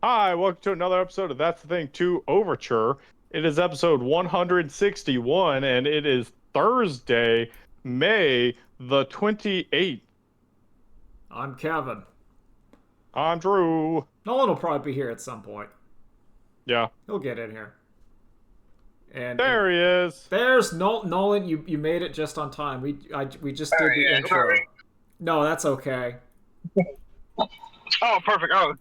Hi, welcome to another episode of That's the Thing 2 Overture. It is episode 161, and it is Thursday, May the 28th. I'm Kevin. I'm Drew. Nolan will probably be here at some point. Yeah, He'll get in here. And there he is. there's Nolan. You made it just on time. We just did the intro. Sorry. No, that's okay. Oh, perfect. Oh,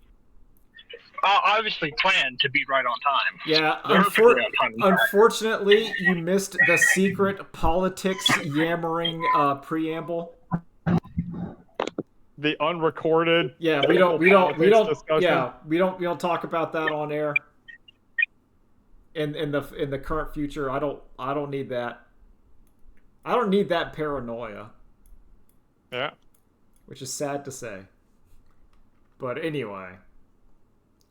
obviously planned to be right on time. Yeah. Perfectly on time. Unfortunately, you missed the secret politics yammering preamble. The unrecorded. Yeah, we don't discussion. yeah, we don't talk about that on air. In the current future, I don't need that. I don't need that paranoia. Yeah. Which is sad to say. But anyway,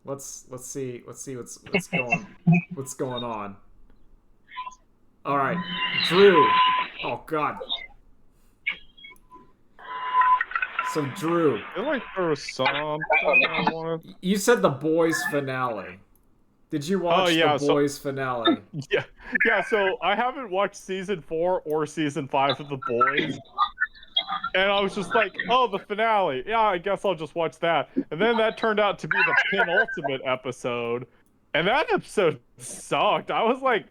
let's see what's going on. All right, Drew. Oh God. So Drew, I feel like there was something I wanted. you said the boys finale. Did you watch the boys finale? Yeah. So I haven't watched season 4 or season 5 of The Boys. And I was just like, oh, the finale. Yeah, I guess I'll just watch that. And then that turned out to be the penultimate episode. And that episode sucked. I was like,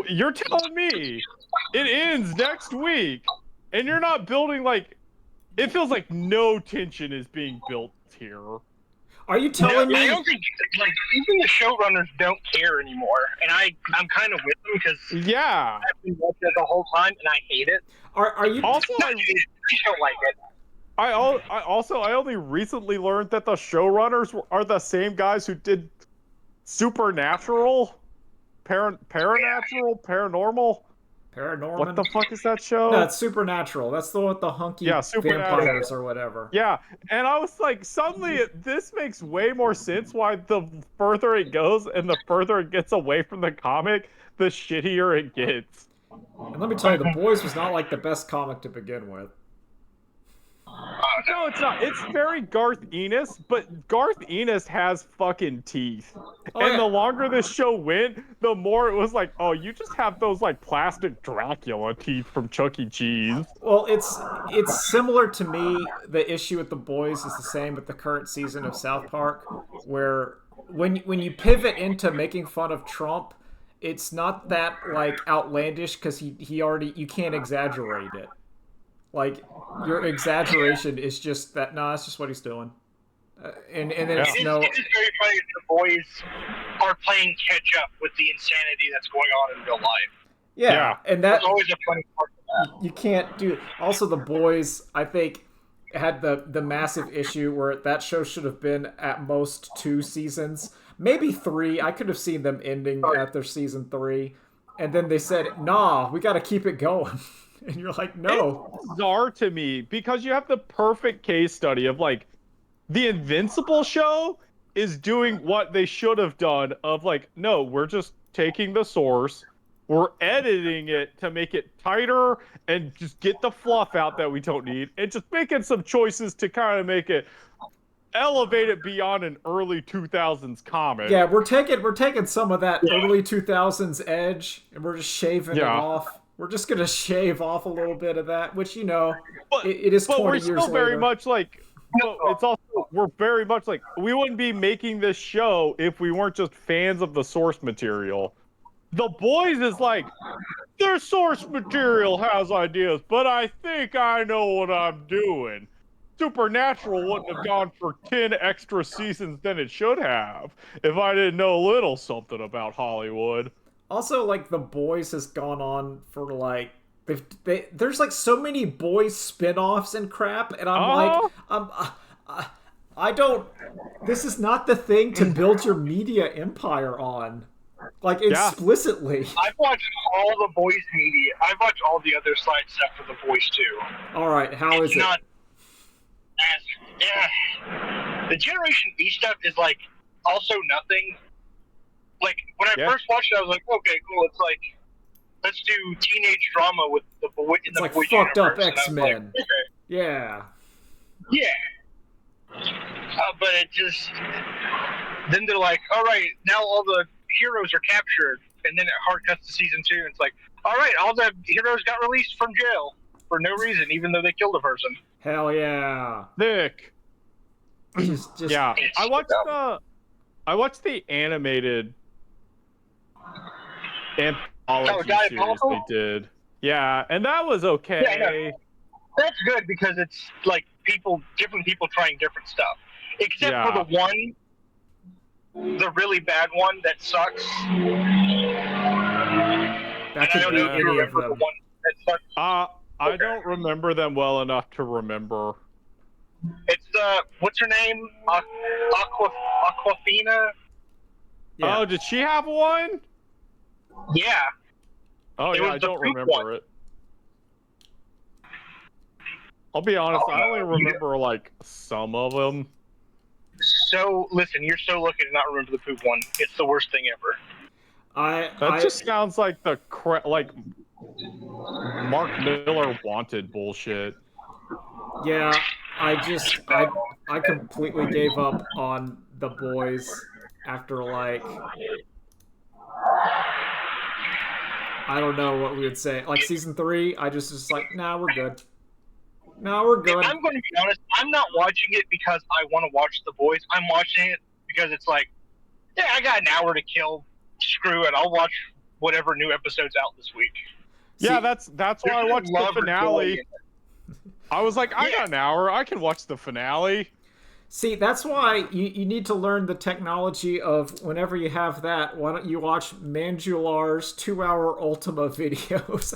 you're telling me it ends next week, and you're not building, like, it feels like no tension is being built here. Are you telling me? I don't think, like, even the showrunners don't care anymore, and I'm kind of with them because Yeah. I've been watching it the whole time, and I hate it. Are you Also, I don't like it. I only recently learned that the showrunners are the same guys who did Supernatural, Paranatural, Paranormal. Paranorman? What the fuck is that show? No, it's Supernatural. That's the one with the hunky Supernatural. vampires or whatever. Yeah, and I was like, suddenly this makes way more sense why the further it goes and the further it gets away from the comic, the shittier it gets. And let me tell you, The Boys was not like the best comic to begin with. No, it's not. It's very Garth Ennis, but Garth Ennis has fucking teeth. And the longer this show went, the more it was like, oh, you just have those like plastic Dracula teeth from Chuck E. Cheese. Well, it's similar to me. The issue with The Boys is the same with the current season of South Park, where when you pivot into making fun of Trump, it's not that like outlandish because he already, you can't exaggerate it. Like, your exaggeration is just that. No, that's just what he's doing. And then it's It is very funny that the boys are playing catch up with the insanity that's going on in real life. Yeah. And that's There's always a funny part of that. you can't do. Also, The Boys, I think, had the massive issue where that show should have been at most 2 seasons, maybe 3. I could have seen them ending at their season 3, and then they said, "Nah, we got to keep it going." And you're like, no. It's bizarre to me because you have the perfect case study of like the Invincible show is doing what they should have done of like, no, we're just taking the source, we're editing it to make it tighter and just get the fluff out that we don't need, and just making some choices to kind of make it elevate it beyond an early 2000s comic. Yeah, we're taking some of that early 2000s edge and we're just shaving it off. We're just gonna shave off a little bit of that, which it is 20 years later. But we're still very much like. But it's also, we're very much like, we wouldn't be making this show if we weren't just fans of the source material. The Boys is like, their source material has ideas, but I think I know what I'm doing. Supernatural wouldn't have gone for 10 extra seasons than it should have if I didn't know a little something about Hollywood. Also, like, The Boys has gone on for, like, there's, like, so many Boys spin-offs and crap, and I'm like, I don't, this is not the thing to build your media empire on. Like, explicitly. I've watched all the boys media. I've watched all the other side stuff for the boys, too. Alright, how is it? Not the Generation B stuff is, like, also nothing. Like, when I first watched it, I was like, okay, cool. It's like, let's do teenage drama with the boy in it's the like boy fucked universe. up X-Men. Like, okay. Yeah. Yeah. But it just then they're like, all right, now all the heroes are captured, and then it hard cuts to season 2, and it's like, all right, all the heroes got released from jail for no reason, even though they killed a person. Hell yeah. Nick. Just Yeah, It's I watched the animated anthology series Diabolical? they did. Yeah, and that was okay. Yeah, I know. That's good because it's like different people trying different stuff. Except for the one, the really bad one that sucks. that could be any of them. The one that sucks. I don't remember them well enough to remember. It's what's her name? Aquafina? Yeah. Oh, did she have one? Yeah. Oh, It yeah, was I the don't poop remember one. it. I'll be honest, I only You- remember, like, some of them. So, listen, you're so lucky to not remember the poop one. It's the worst thing ever. That just sounds like like Mark Miller wanted bullshit. Yeah, I completely gave up on the boys after like I don't know what we would say. Like season 3, I just like, nah, we're good. No, we're good. If I'm going to be honest, I'm not watching it because I want to watch The Boys. I'm watching it because it's like, yeah, I got an hour to kill. Screw it. I'll watch whatever new episode's out this week. Yeah, that's why I watched the finale. I was like, I got an hour. I can watch the finale. See, that's why you need to learn the technology of whenever you have that, why don't you watch Manjular's 2-hour Ultima videos?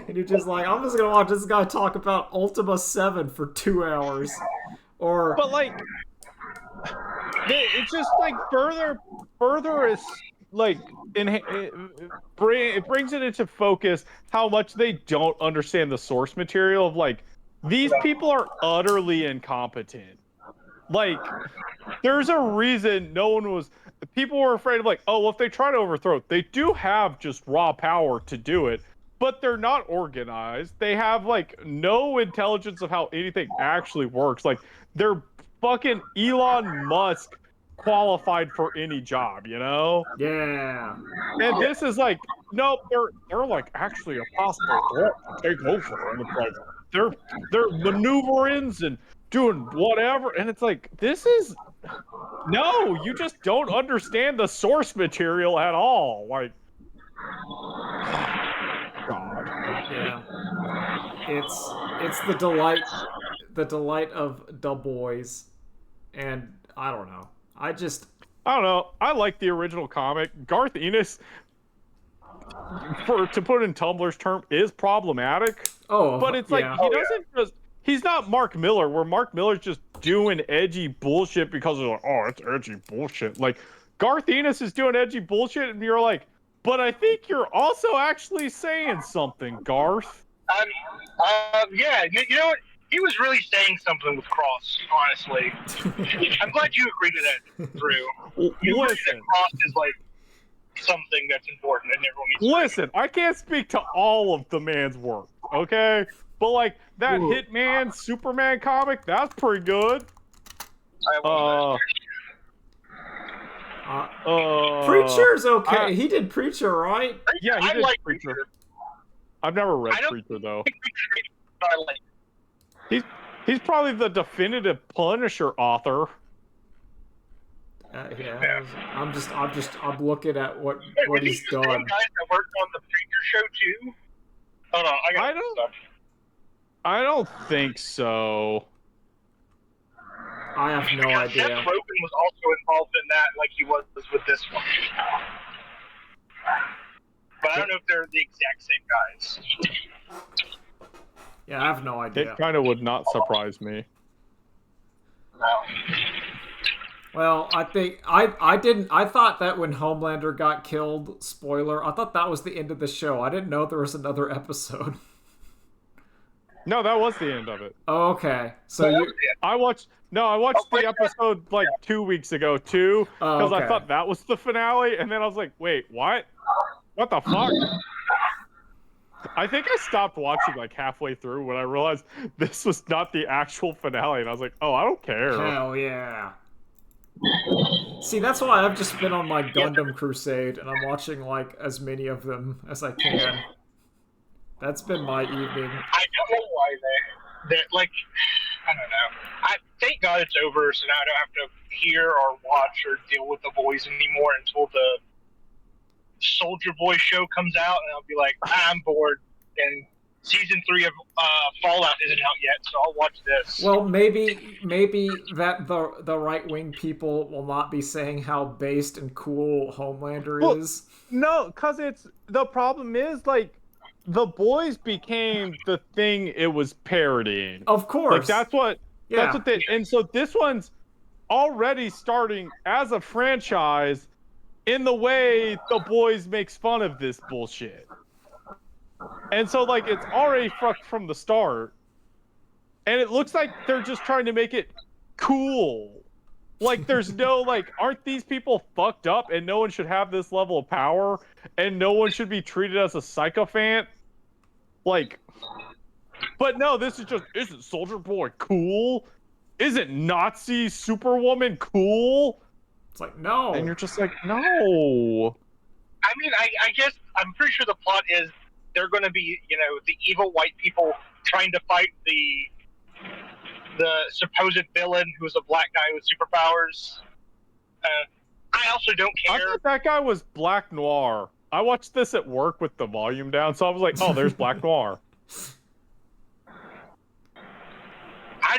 And you're just like, I'm just going to watch this guy talk about Ultima 7 for 2 hours. But, like, it's just, like, further is, like, it brings it into focus how much they don't understand the source material of, like, these people are utterly incompetent. Like, there's a reason people were afraid of, like, oh, well, if they try to overthrow it, they do have just raw power to do it, but they're not organized. They have, like, no intelligence of how anything actually works. Like, they're fucking Elon Musk qualified for any job, you know? Yeah. And this is like, nope, they're like actually a possible threat to take over. And it's like, they're maneuverings and doing whatever, and it's like, no, you just don't understand the source material at all. Like, God. Yeah. It's the delight of the boys, and I don't know. I don't know. I like the original comic. Garth Ennis, to put in Tumblr's term, is problematic. Oh, but it's like he's not Mark Miller, where Mark Miller's just doing edgy bullshit because of like, oh, it's edgy bullshit. Like, Garth Ennis is doing edgy bullshit, and you're like, but I think you're also actually saying something, Garth. Yeah, you know what? He was really saying something with Cross, honestly. I'm glad you agree to that, Drew. You agree that Cross is like something that's important and everyone needs to listen, I can't speak to all of the man's work, okay? But like that Hitman Superman comic, that's pretty good. I love Preacher's okay. He did Preacher, right? Yeah, he did like Preacher. I've never read Preacher though. I like. He's probably the definitive Punisher author. Yeah, I'm looking at what he's done. Guys that worked on the Preacher show too. Hold on, I don't think so. I have no idea. Seth Rogen was also involved in that, like he was with this one. But I don't know if they're the exact same guys. Yeah, I have no idea. It kind of would not surprise me. No. Well, I think I thought that when Homelander got killed, spoiler, I thought that was the end of the show. I didn't know there was another episode. No, that was the end of it. Oh, okay. So I watched the episode like 2 weeks ago too, because I thought that was the finale, and then I was like, wait, what? What the fuck? I think I stopped watching like halfway through when I realized this was not the actual finale, and I was like, oh, I don't care. Hell yeah. See, that's why I've just been on my Yeah, Gundam crusade, and I'm watching like as many of them as I can. That's been my evening. I don't know why they like. I don't know. I thank God it's over, so now I don't have to hear or watch or deal with the boys anymore until the Soldier Boy show comes out, and I'll be like, I'm bored. And season 3 of Fallout isn't out yet, so I'll watch this. Well, maybe that the right wing people will not be saying how based and cool Well, Homelander is. no, because it's the problem is like the boys became the thing it was parodying. Of Like course. that's what Yeah. they, and so this one's already starting as a franchise in the way the boys makes fun of this bullshit. And so like it's already fucked from the start. And it looks like they're just trying to make it cool. Like there's no like, aren't these people fucked up and no one should have this level of power and no one should be treated as a sycophant? Like, but no, this is just, isn't Soldier Boy cool? Isn't Nazi Superwoman cool? It's like, no. And you're just like, no. I mean, I guess I'm pretty sure the plot is they're going to be, you know, the evil white people trying to fight the supposed villain who's a black guy with superpowers. I also don't I care. thought that guy was Black Noir. I watched this at work with the volume down, so I was like, oh, there's Black Noir. I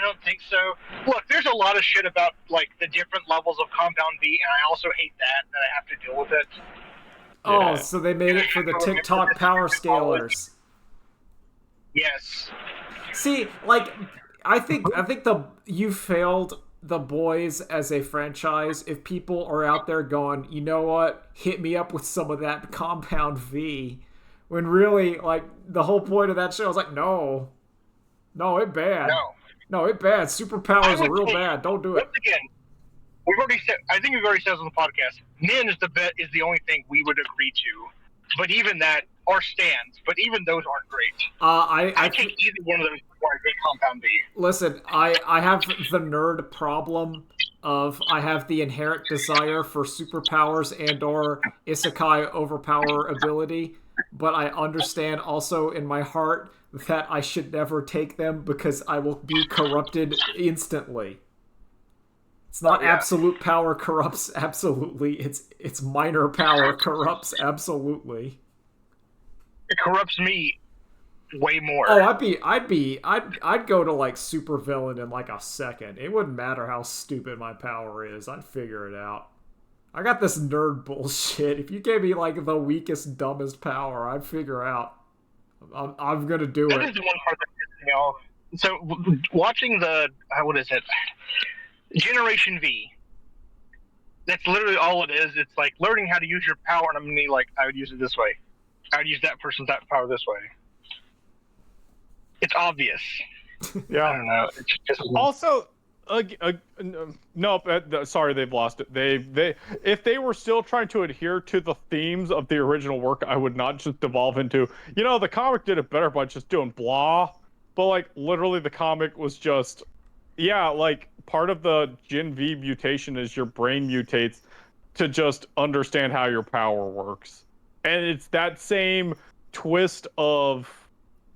don't think so. Look, there's a lot of shit about like the different levels of Compound V, and I also hate that I have to deal with it. Oh, Yeah. so they made it for the TikTok power scalers. Yes. See, like, I think you failed the boys as a franchise if people are out there going, you know what, hit me up with some of that Compound V, when really, like, the whole point of that show is like, no, it bad. No, it bad. Superpowers are real bad. Don't do it. Once again, we've already said. I think we've already said this on the podcast. Nin is the only thing we would agree to, but even that are stands. But even those aren't great. I take either one of those before I take Compound V. Listen, I have the nerd problem of I have the inherent desire for superpowers and or isekai overpower ability, but I understand also in my heart that I should never take them because I will be corrupted instantly. It's not absolute power corrupts absolutely. It's minor power corrupts absolutely. It corrupts me way more. Oh, I'd go to like super villain in like a second. It wouldn't matter how stupid my power is. I'd figure it out. I got this nerd bullshit. If you gave me like the weakest, dumbest power, I'd figure out. I'm gonna do it. That is the one part that pisses me off. So watching the what is it? Generation V. That's literally all it is. It's like learning how to use your power, and I'm gonna be like, I would use it this way. I would use that person's power this way. It's obvious. Yeah. I don't know. It's just Also, nope. Sorry, they've lost it. They if they were still trying to adhere to the themes of the original work, I would not just devolve into. You know, the comic did it better by just doing blah. But like literally, the comic was just, yeah, like part of the Gen V mutation is your brain mutates to just understand how your power works, and it's that same twist of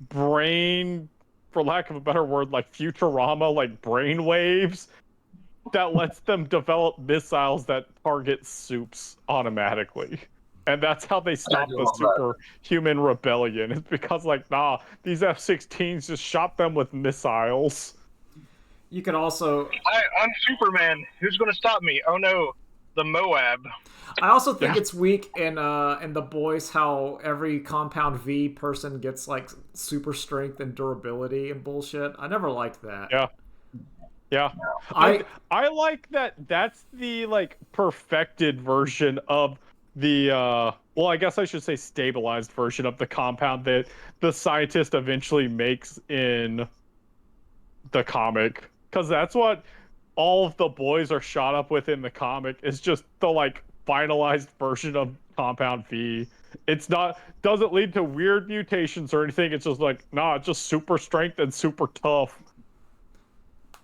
brain, for lack of a better word, like Futurama, like brain waves, that lets them develop missiles that target soups automatically. And that's how they stop the superhuman rebellion. It's because, like, nah, these F-16s just shot them with missiles. You can also. I'm Superman. Who's going to stop me? Oh no, the Moab. I also think it's weak in the boys how every Compound V person gets like super strength and durability and bullshit. I never liked that. Yeah. I like that. That's the like perfected version of the well, I guess I should say stabilized version of the compound that the scientist eventually makes in the comic, because that's what all of the boys are shot up with in the comic, is just the like finalized version of Compound V. It's not doesn't lead to weird mutations or anything. It's just like, nah, it's just super strength and super tough.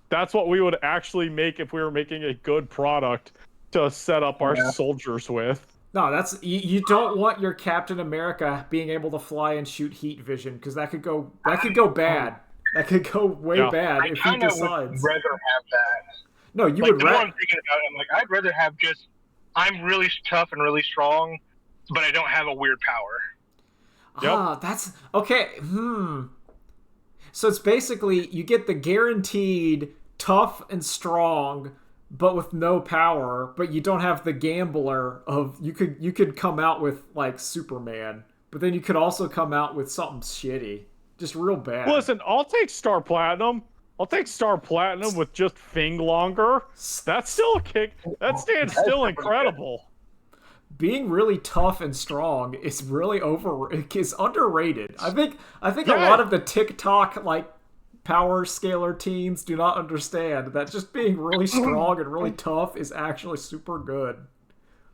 That's what we would actually make if we were making a good product to set up our soldiers with. No, that's you don't want your Captain America being able to fly and shoot heat vision because that could go bad. That could go way bad if he decides. Would rather have that. No, you like, would the more I'm thinking about it, I'm like, I'd rather have just I'm really tough and really strong, but I don't have a weird power. Yep. That's okay. So it's basically you get the guaranteed tough and strong, but with no power. But you don't have the gambler of you could come out with like Superman, but then you could also come out with something shitty, just real bad. Listen, I'll take Star Platinum. I'll take Star Platinum with just Fing longer. That's still a kick. That stands still incredible. Being really tough and strong is really is underrated. I think a lot of the TikTok like power scaler teens do not understand that just being really strong and really tough is actually super good.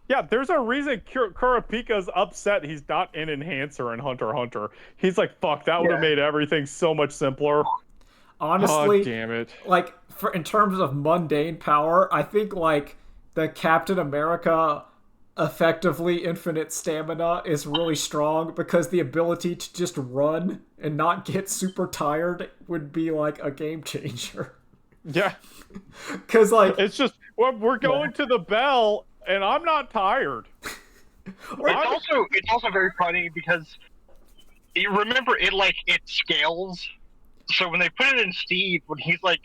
Yeah, there's a reason Kurapika's upset he's not an enhancer in Hunter x Hunter. He's like, fuck, that would have made everything so much simpler. Honestly, damn it. Like in terms of mundane power, I think like the Captain America effectively infinite stamina is really strong because the ability to just run and not get super tired would be like a game changer. Yeah. Because like it's just we're going to the bell and I'm not tired. It's also very funny because you remember it scales. So when they put it in Steve, when he's like,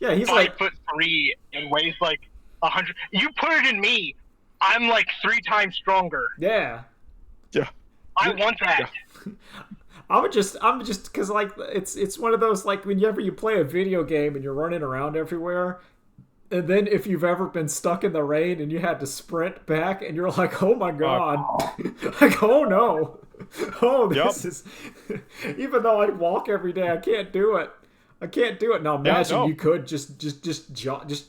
he's 5'3" and weighs like 100, you put it in me, I'm like 3 times stronger. Yeah. I want that. Yeah. I'm just because like it's one of those like whenever you play a video game and you're running around everywhere, and then if you've ever been stuck in the rain and you had to sprint back and you're like, oh my god, like oh no. Oh, this is. Even though I walk every day, I can't do it. Now imagine you could just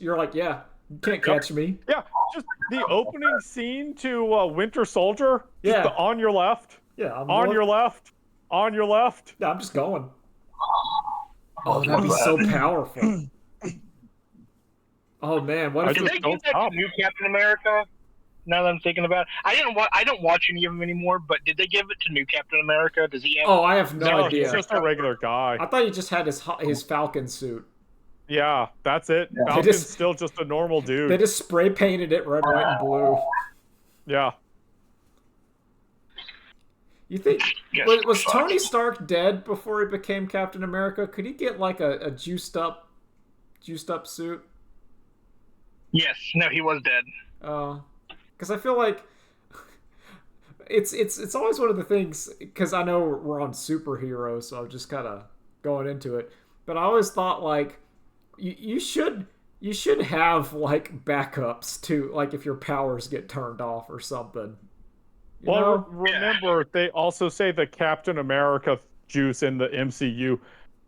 you're like, you can't catch me. Yeah, just the opening scene to Winter Soldier. Just on your left. Yeah, on your left. On your left. Yeah, I'm just going. Oh, that'd be so powerful. Oh man, what if did they give that to New Captain America? Now that I'm thinking about it, I don't watch any of them anymore. But did they give it to New Captain America? Does he have? Oh, I have no idea. He's just a regular guy. I thought he just had his Falcon suit. Yeah, that's it. Yeah. Falcon's still just a normal dude. They just spray painted it red, white, and blue. Yeah. You think was Tony Stark dead before he became Captain America? Could he get like a juiced up suit? Yes. No, he was dead. Oh. Because I feel like it's always one of the things, because I know we're on superheroes, so I'm just kind of going into it. But I always thought like you should have like backups too, like if your powers get turned off or something. Remember they also say the Captain America juice in the MCU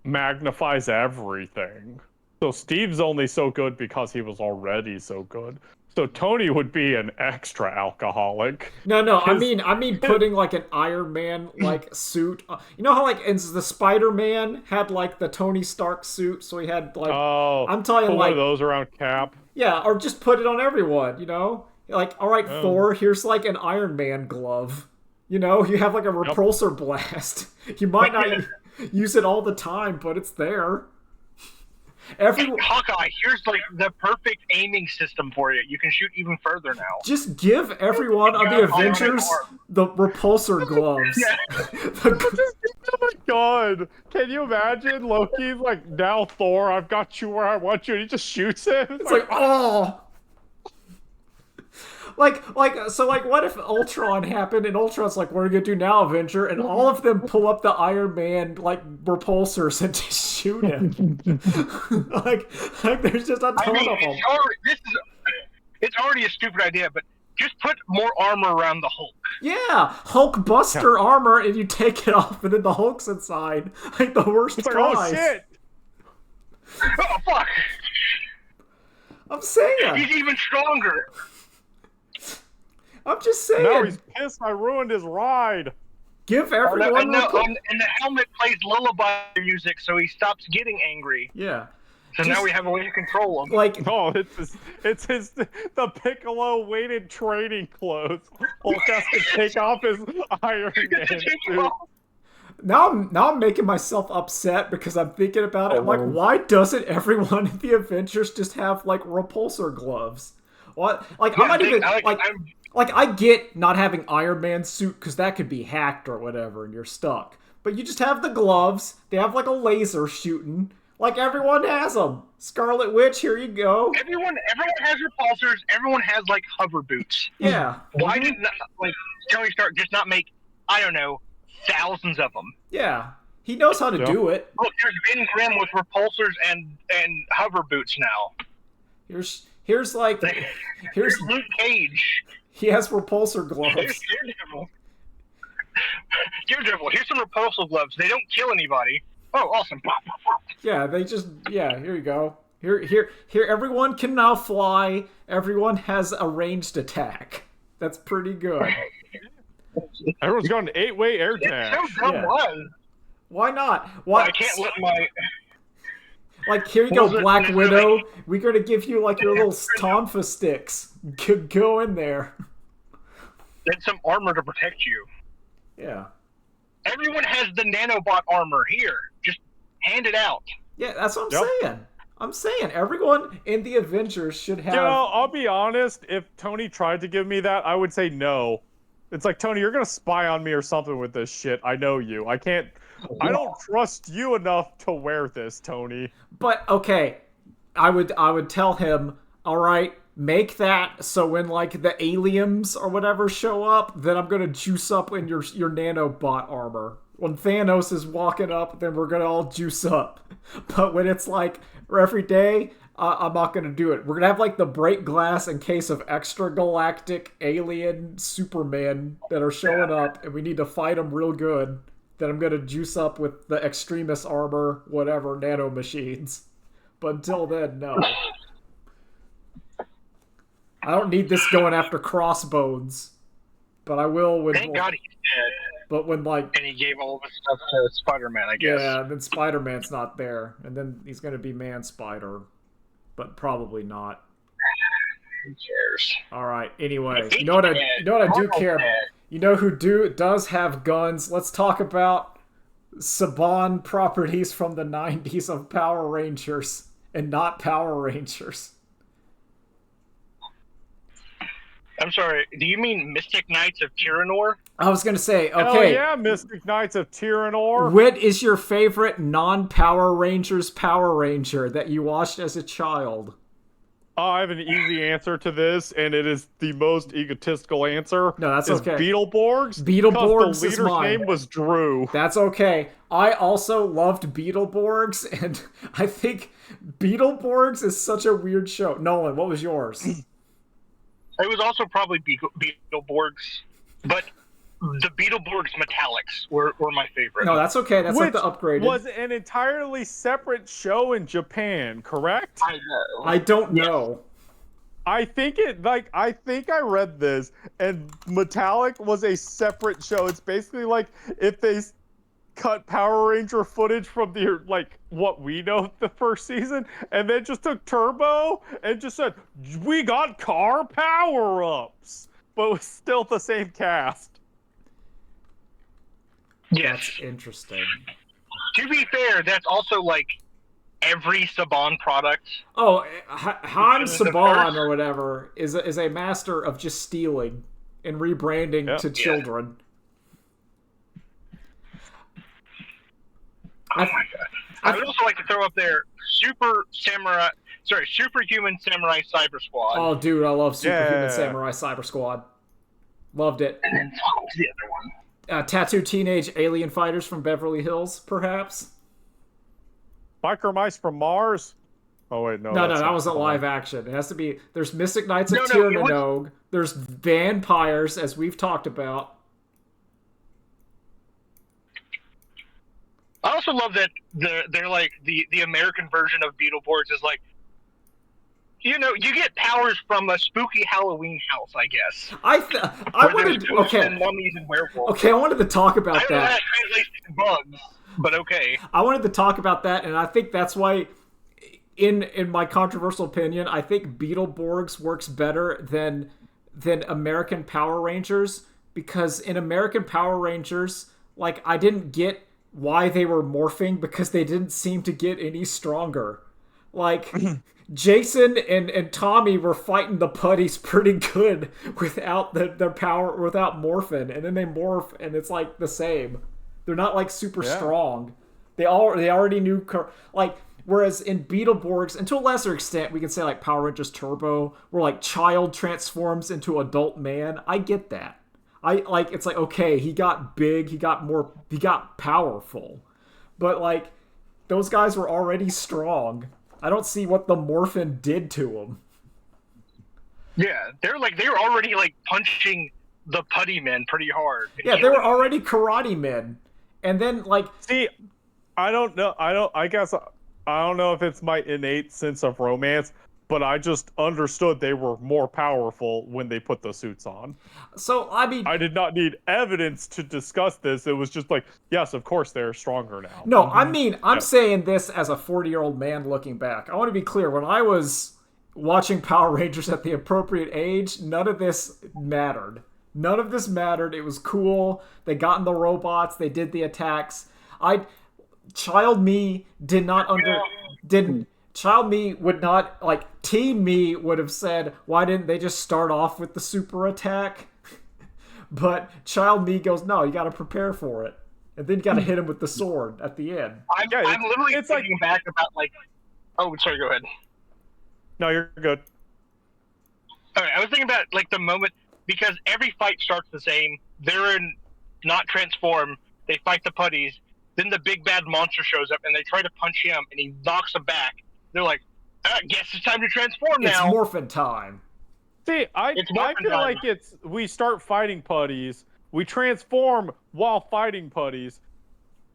magnifies everything. So Steve's only so good because he was already so good. So Tony would be an extra alcoholic. No, I mean putting like an Iron Man like suit. You know how like the Spider-Man had like the Tony Stark suit, so he had like I'm talking like one of those around Cap. Yeah, or just put it on everyone, you know? Like, all right, Thor, here's like an Iron Man glove. You know, you have like a repulsor blast. You might not use it all the time, but it's there. Hawkeye, here's like the perfect aiming system for you. You can shoot even further now. Just give everyone of the Avengers the repulsor gloves. Oh my god! Can you imagine Loki's like, now Thor, I've got you where I want you, and he just shoots him? It's like oh. So what if Ultron happened and Ultron's like, what are you gonna do now, Avenger? And all of them pull up the Iron Man like repulsors and just shoot him. like there's just a ton of them. It's already a stupid idea, but just put more armor around the Hulk. Yeah, Hulk Buster armor, and you take it off, and then the Hulk's inside. Like the worst prize. Oh shit! Oh fuck! I'm saying he's even stronger. I'm just saying. Now he's pissed I ruined his ride. Give everyone and the helmet plays lullaby music, so he stops getting angry. Yeah. So now we have a way to control him. Like, no, it's the Piccolo weighted training clothes. Hulk has to take off his Iron Man suit. Now I'm making myself upset because I'm thinking about it. I'm like, why doesn't everyone in the Avengers just have like repulsor gloves? What? Like, yeah, I'm not even like I get not having Iron Man suit because that could be hacked or whatever, and you're stuck. But you just have the gloves. They have like a laser shooting. Like everyone has them. Scarlet Witch, here you go. Everyone has repulsors. Everyone has like hover boots. Yeah. Why did Tony Stark just not make, I don't know, thousands of them? Yeah. He knows how to do it. Look, there's Ben Grimm with repulsors and hover boots now. Here's Luke Cage. He has repulsor gloves. Daredevil. Here's some repulsor gloves. They don't kill anybody. Oh, awesome. Yeah, they just, here you go. Here, everyone can now fly. Everyone has a ranged attack. That's pretty good. Everyone's got an 8-way air tag. Why not? Why? I can't let my... Like, here you go, Black Widow. We're going to give you, like, your little tonfa sticks. Go in there. There's some armor to protect you. Yeah. Everyone has the nanobot armor here. Just hand it out. Yeah, that's what I'm saying. I'm saying everyone in the Avengers should have... You know, I'll be honest. If Tony tried to give me that, I would say no. It's like, Tony, you're going to spy on me or something with this shit. I know you. I don't trust you enough to wear this, Tony. But, okay, I would tell him, all right, make that so when, like, the aliens or whatever show up, then I'm going to juice up in your nanobot armor. When Thanos is walking up, then we're going to all juice up. But when it's, like, every day, I'm not going to do it. We're going to have, like, the break glass in case of extra galactic alien Superman that are showing up, and we need to fight them real good. Then I'm going to juice up with the extremist armor, whatever, nano machines. But until then, no. I don't need this going after Crossbones. But I will when... Thank God he's dead. But when, like... And he gave all of his stuff to Spider-Man, I guess. Yeah, then Spider-Man's not there. And then he's going to be Man-Spider. But probably not. Who cares? Alright, anyway. You know what I do care about? You know who does have guns? Let's talk about Saban properties from the 90s of Power Rangers and not Power Rangers. I'm sorry, do you mean Mystic Knights of Tyranor? I was going to say, okay. Oh yeah, Mystic Knights of Tyranor. What is your favorite non-Power Rangers Power Ranger that you watched as a child? I have an easy answer to this, and it is the most egotistical answer. No, that's okay. Beetleborgs. Beetleborgs the is leader's mine. name was Drew. That's okay. I also loved Beetleborgs, and I think Beetleborgs is such a weird show. Nolan, what was yours? It was also probably Beetleborgs, but the Beetleborgs Metallics were my favorite. No, that's okay. That's like the upgraded. Was an entirely separate show in Japan, correct? I know. I don't know. I think I read this, and Metallic was a separate show. It's basically like if they cut Power Ranger footage from the, like, what we know of the first season, and then just took Turbo and just said, we got car power-ups, but it was still the same cast. Yes. That's interesting. To be fair, that's also, like, every Saban product. Oh, Han Saban or whatever is a master of just stealing and rebranding to children. Oh my god. I would also like to throw up there Superhuman Samurai Cyber Squad. Oh, dude, I love Superhuman Samurai Cyber Squad. Loved it. And then what was the other one? Tattooed Teenage Alien Fighters from Beverly Hills, perhaps? Biker Mice from Mars? Oh, wait, no. No, that was a live action. It has to be... There's Mystic Knights of Tyrannog. There's vampires, as we've talked about. I also love that they're like the American version of Beetleborgs is like you get powers from a spooky Halloween house, I guess. I Where wanted there's ghosts okay. and mummies and werewolves. Okay, I wanted to talk I about don't know how that. that translates to bugs, but okay. I wanted to talk about that, and I think that's why, in my controversial opinion, I think Beetleborgs works better than American Power Rangers, because in American Power Rangers, like, I didn't get why they were morphing because they didn't seem to get any stronger. Like, Jason and Tommy were fighting the putties pretty good without their power, without morphing, and then they morph and it's like the same. They're not like super strong. They already knew, like, whereas in Beetleborgs, and to a lesser extent, we can say like Power Rangers Turbo, where like child transforms into adult man. I get that. It's like, okay, he got big, he got powerful, but like those guys were already strong. I don't see what the morphin did to them. Yeah, they were already like punching the putty men pretty hard. Yeah, they were already karate men, and then like, See, I don't know. I guess I don't know if it's my innate sense of romance, but I just understood they were more powerful when they put the suits on. so I mean, I did not need evidence to discuss this. It was just like, yes, of course they're stronger now. no, I mean, I'm saying this as a 40-year-old man looking back. I want to be clear. When I was watching Power Rangers at the appropriate age, none of this mattered. None of this mattered. It was cool. They got in the robots. They did the attacks. Child me did not didn't. Child me would not, like, teen me would have said, why didn't they just start off with the super attack? But child me goes, no, you got to prepare for it. And then you got to hit him with the sword at the end. I'm literally thinking back about, like, oh, sorry, go ahead. No, you're good. All right, I was thinking about, like, the moment, because every fight starts the same. They're not transform. They fight the putties. Then the big bad monster shows up, and they try to punch him, and he knocks them back. They're like, I guess it's time to transform now. It's morphin' time. See, I feel like we start fighting putties, we transform while fighting putties,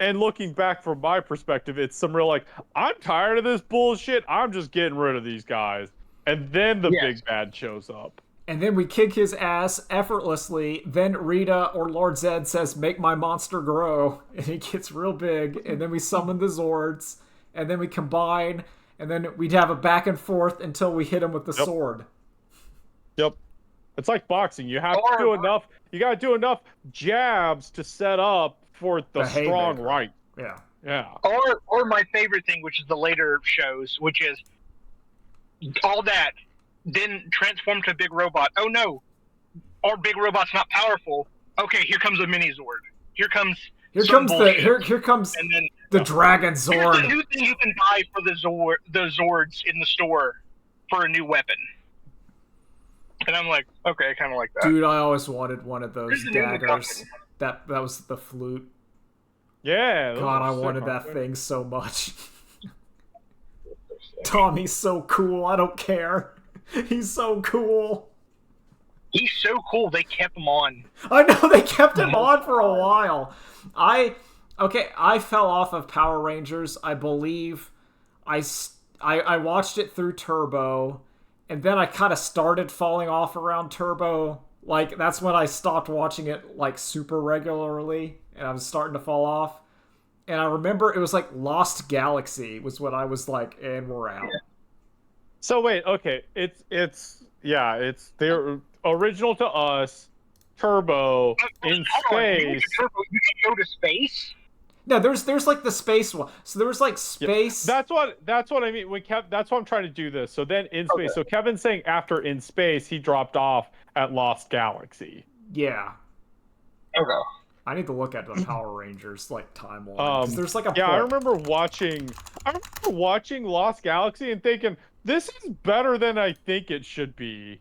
and looking back from my perspective, it's some real like, I'm tired of this bullshit, I'm just getting rid of these guys. And then the big bad shows up. And then we kick his ass effortlessly. Then Rita or Lord Zed says, make my monster grow. And he gets real big. And then we summon the Zords. And then we combine. And then we'd have a back and forth until we hit him with the sword. Yep. It's like boxing. You have to do enough. You got to do enough jabs to set up for the strong right. Yeah. Yeah. Or my favorite thing, which is the later shows, which is all that, then transform to a big robot. Oh no, our big robot's not powerful. Okay, here comes a mini Zord. Here comes the and then the Dragon Zord. Here's the new thing you can buy for the Zords in the store for a new weapon. And I'm like, okay, I kind of like that. Dude, I always wanted one of those daggers. That was the flute. Yeah. God, I wanted that thing so much. Tommy's so cool. I don't care. He's so cool. He's so cool. They kept him on. I know, they kept him on for a while. I fell off of Power Rangers. I believe I watched it through Turbo, and then I kind of started falling off around Turbo. Like, that's when I stopped watching it like super regularly, and I was starting to fall off. And I remember it was like Lost Galaxy was what I was like, and we're out. So wait, okay, it's they're original to us, Turbo, in space. You can go to space? No, there's like the space one. So there was like space. Yeah, that's what I mean. That's why I'm trying to do this. So then in space. So Kevin's saying after in space he dropped off at Lost Galaxy. Yeah. Okay. I need to look at the Power Rangers like timeline. 'Cause there's like a I remember watching Lost Galaxy and thinking, this is better than I think it should be.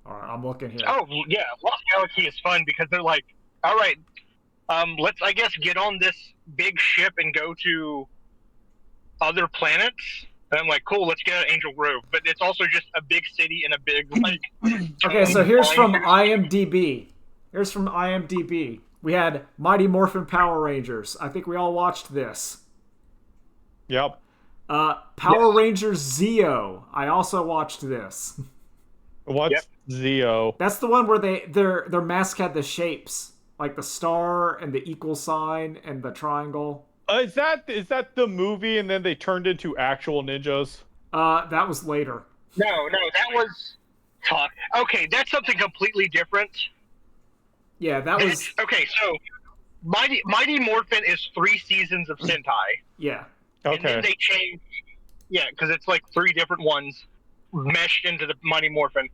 Alright, I'm looking here. Oh yeah, Lost Galaxy is fun because they're like, all right, let's I guess get on this big ship and go to other planets. And I'm like, cool, let's get out of Angel Grove. But it's also just a big city and a big like. Okay, so here's from IMDb. We had Mighty Morphin Power Rangers. I think we all watched this. Yep. Power Rangers Zeo. I also watched this. What's Zeo? That's the one where their mask had the shapes, like the star and the equal sign and the triangle. Is that the movie and then they turned into actual ninjas? That was later. No, that was talk. Okay, that's something completely different. Yeah, that was okay. So, Mighty Morphin is 3 seasons of Sentai. Yeah. And then they changed. Yeah, because it's like 3 different ones meshed into the Mighty Morphin.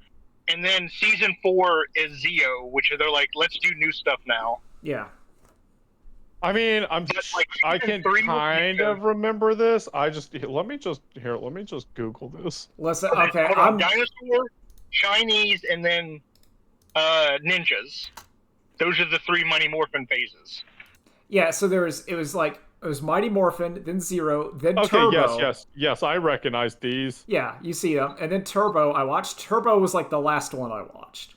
And then season 4 is Zeo, which they're like, let's do new stuff now. Yeah. I mean, I can kind of remember this. Let me just Google this. Listen, okay, I'm dinosaur, Chinese, and then ninjas. Those are the 3 Mighty Morphin phases. Yeah, so it was Mighty Morphin, then Zero, then Turbo. Yes, I recognize these. Yeah, you see them, and then Turbo. I watched. Turbo was like the last one I watched,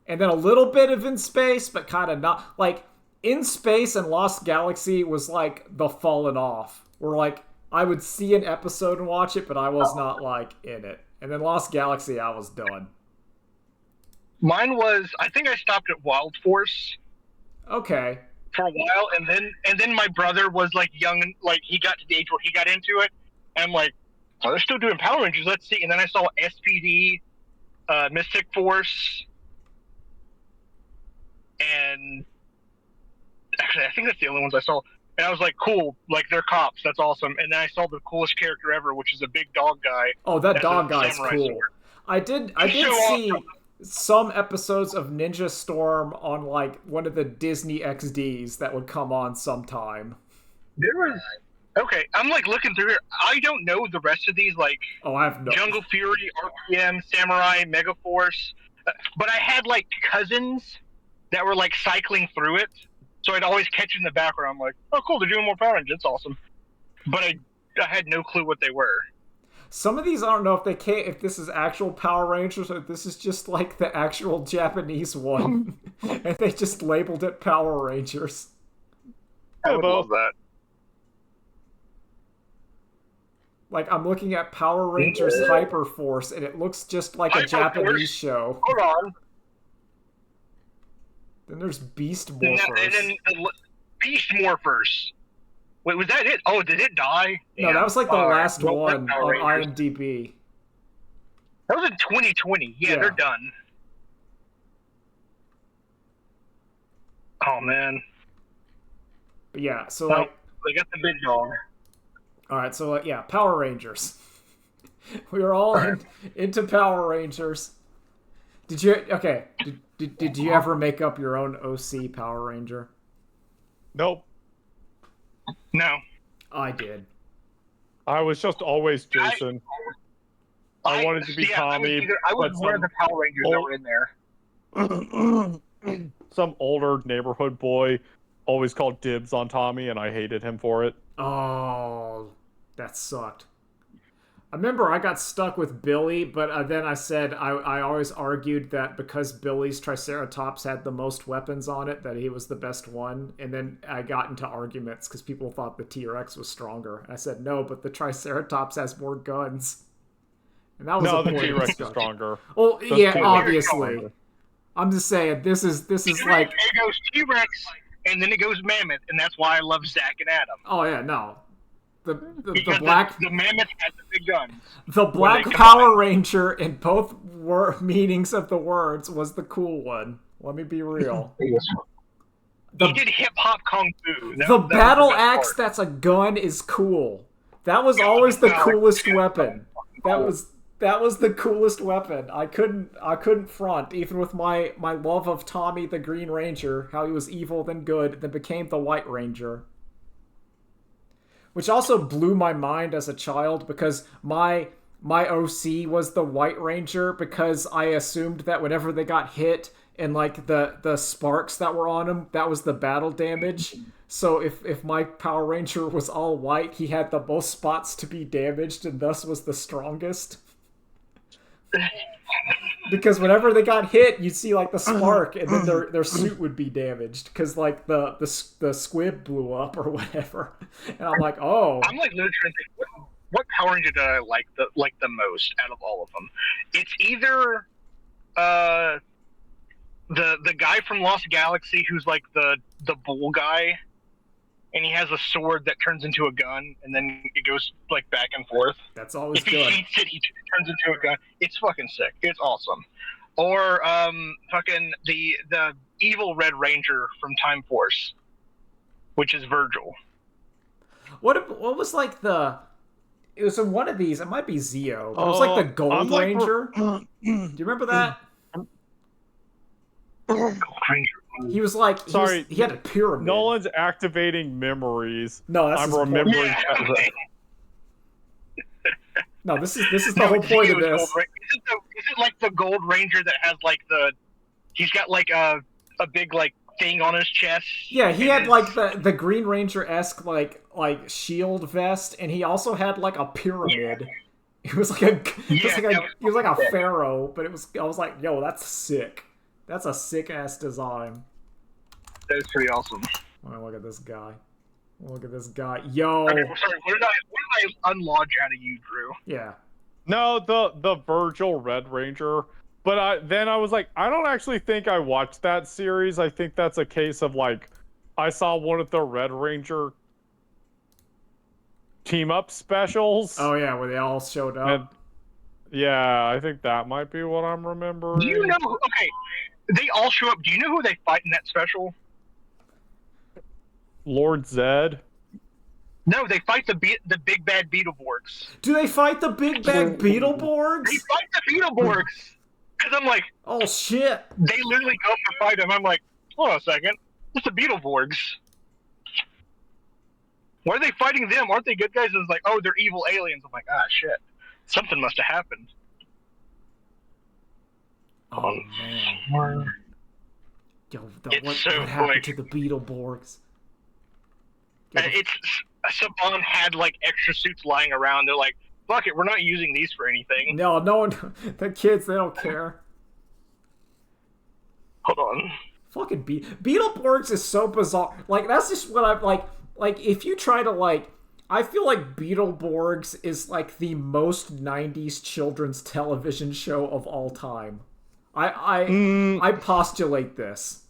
and then a little bit of In Space, but kind of not. Like In Space and Lost Galaxy was like the fallen off. Where like I would see an episode and watch it, but I was not like in it. And then Lost Galaxy, I was done. Mine was, I think I stopped at Wild Force. Okay. For a while, and then my brother was like young, like he got to the age where he got into it, and I'm like, oh, they're still doing Power Rangers. Let's see. And then I saw SPD, Mystic Force, and actually, I think that's the only ones I saw. And I was like, cool, like they're cops. That's awesome. And then I saw the coolest character ever, which is a big dog guy. Oh, that dog guy's cool. Sword. I did see some episodes of Ninja Storm on like one of the Disney XDs that would come on sometime. There was okay. I'm like looking through here. I don't know the rest of these, like I have no Jungle Fury, RPM, Samurai, Megaforce, but I had like cousins that were like cycling through it, so I'd always catch in the background. I'm like, oh cool, they're doing more Power Rangers. It's awesome, but I had no clue what they were. Some of these, I don't know if this is actual Power Rangers or if this is just like the actual Japanese one. And they just labeled it Power Rangers. I would love that. Like, I'm looking at Power Rangers Hyper Force, and it looks just like a Japanese show. Hold on. Then there's Beast Morphers. And then Beast Morphers. Wait, was that it? Oh, did it die? No, that was like the last one on IMDb. That was in 2020. Yeah, they're done. Oh, man. But yeah, so like... They got the big dog. Alright, so Power Rangers. We were all into Power Rangers. Did you ever make up your own OC Power Ranger? Nope. No. I did. I was just always Jason. I wanted to be Tommy. I was one of the Power Rangers that were in there. Some older neighborhood boy always called dibs on Tommy, and I hated him for it. Oh, that sucked. I remember I got stuck with Billy, but then I said I always argued that because Billy's Triceratops had the most weapons on it, that he was the best one. And then I got into arguments because people thought the T-Rex was stronger. I said, no, but the Triceratops has more guns. And that was the T-Rex is stronger. Well, obviously. I'm just saying, this is like... It goes T-Rex, and then it goes Mammoth, and that's why I love Zach and Adam. Oh, yeah, no. The Mammoth had the big guns. The Black Power Ranger in both meanings of the words was the cool one. Let me be real. He did hip hop kung fu. The battle axe that's a gun is cool. That was always the coolest weapon. That was the coolest weapon. I couldn't front, even with my love of Tommy the Green Ranger, how he was evil then good, then became the White Ranger. Which also blew my mind as a child because my OC was the White Ranger because I assumed that whenever they got hit and like the sparks that were on him, that was the battle damage. So if my Power Ranger was all white, he had the most spots to be damaged and thus was the strongest. because whenever they got hit, you'd see like the spark, and then their suit would be damaged because like the squib blew up or whatever. And I'm like, oh, I'm like literally trying to think, what Power Ranger did I like the most out of all of them? It's either the guy from Lost Galaxy who's like the bull guy, and he has a sword that turns into a gun, and then it goes like back and forth. that's always If he good. shoots it, he turns into a gun. It's fucking sick. It's awesome. Or fucking the evil Red Ranger from Time Force, which is Virgil. What was like the? It was in one of these. It might be Zeo, but it was like the Gold Ranger. Do you remember that? Gold Ranger. He was like, he had a pyramid. Nolan's activating memories. No, that's I'm his point. remembering. Yeah. No, this is the whole point of this. Is it like the Gold Ranger that has like he's got like a big like thing on his chest? Yeah, he had like the Green Ranger-esque like shield vest, and he also had like a pyramid. It was like he was like a pharaoh, but I was like, yo, that's sick. That's a sick ass design. That is pretty awesome. Oh, look at this guy. Look at this guy. Yo. Okay, well, sorry, what did I unlodge out of you, Drew? Yeah. No, the Virgil Red Ranger. But then I was like, I don't actually think I watched that series. I think that's a case of like, I saw one of the Red Ranger team up specials. Oh yeah, where they all showed up. And, yeah, I think that might be what I'm remembering. Do you know? Okay, they all show up. Do you know who they fight in that special? Lord Zed. No, they fight the big bad Beetleborgs. Do they fight the big bad Beetleborgs? They fight the Beetleborgs. Because I'm like, oh shit! They literally go to fight them. I'm like, hold on a second, it's the Beetleborgs. Why are they fighting them? Aren't they good guys? And it's like, oh, they're evil aliens. I'm like, ah, shit. Something must have happened. Oh man. Yo, what happened to the Beetleborgs? It's Saban had like extra suits lying around. They're like, fuck it, we're not using these for anything. No one. The kids, they don't care. Hold on. Fucking Beetleborgs is so bizarre. Like that's just what I'm like. Like if you try to like, I feel like Beetleborgs is like the most '90s children's television show of all time. I postulate this.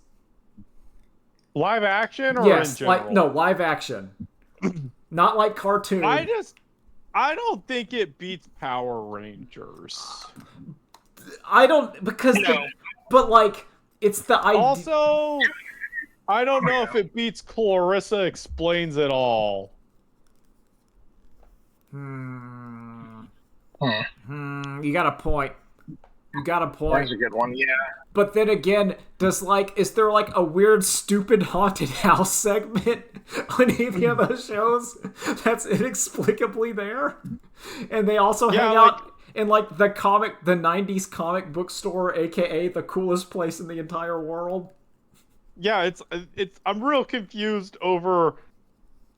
Live action or yes, in general? like no live action, not like cartoon. I don't think it beats Power Rangers. I don't because no. But like it's the idea. Also, I don't know if it beats Clarissa Explains It All. You got a point. You got a point. That's a good one, yeah. But then again, is there like a weird, stupid haunted house segment on any of those shows that's inexplicably there? And they also hang out in like the 90s comic book store, aka the coolest place in the entire world. Yeah, it's I'm real confused over.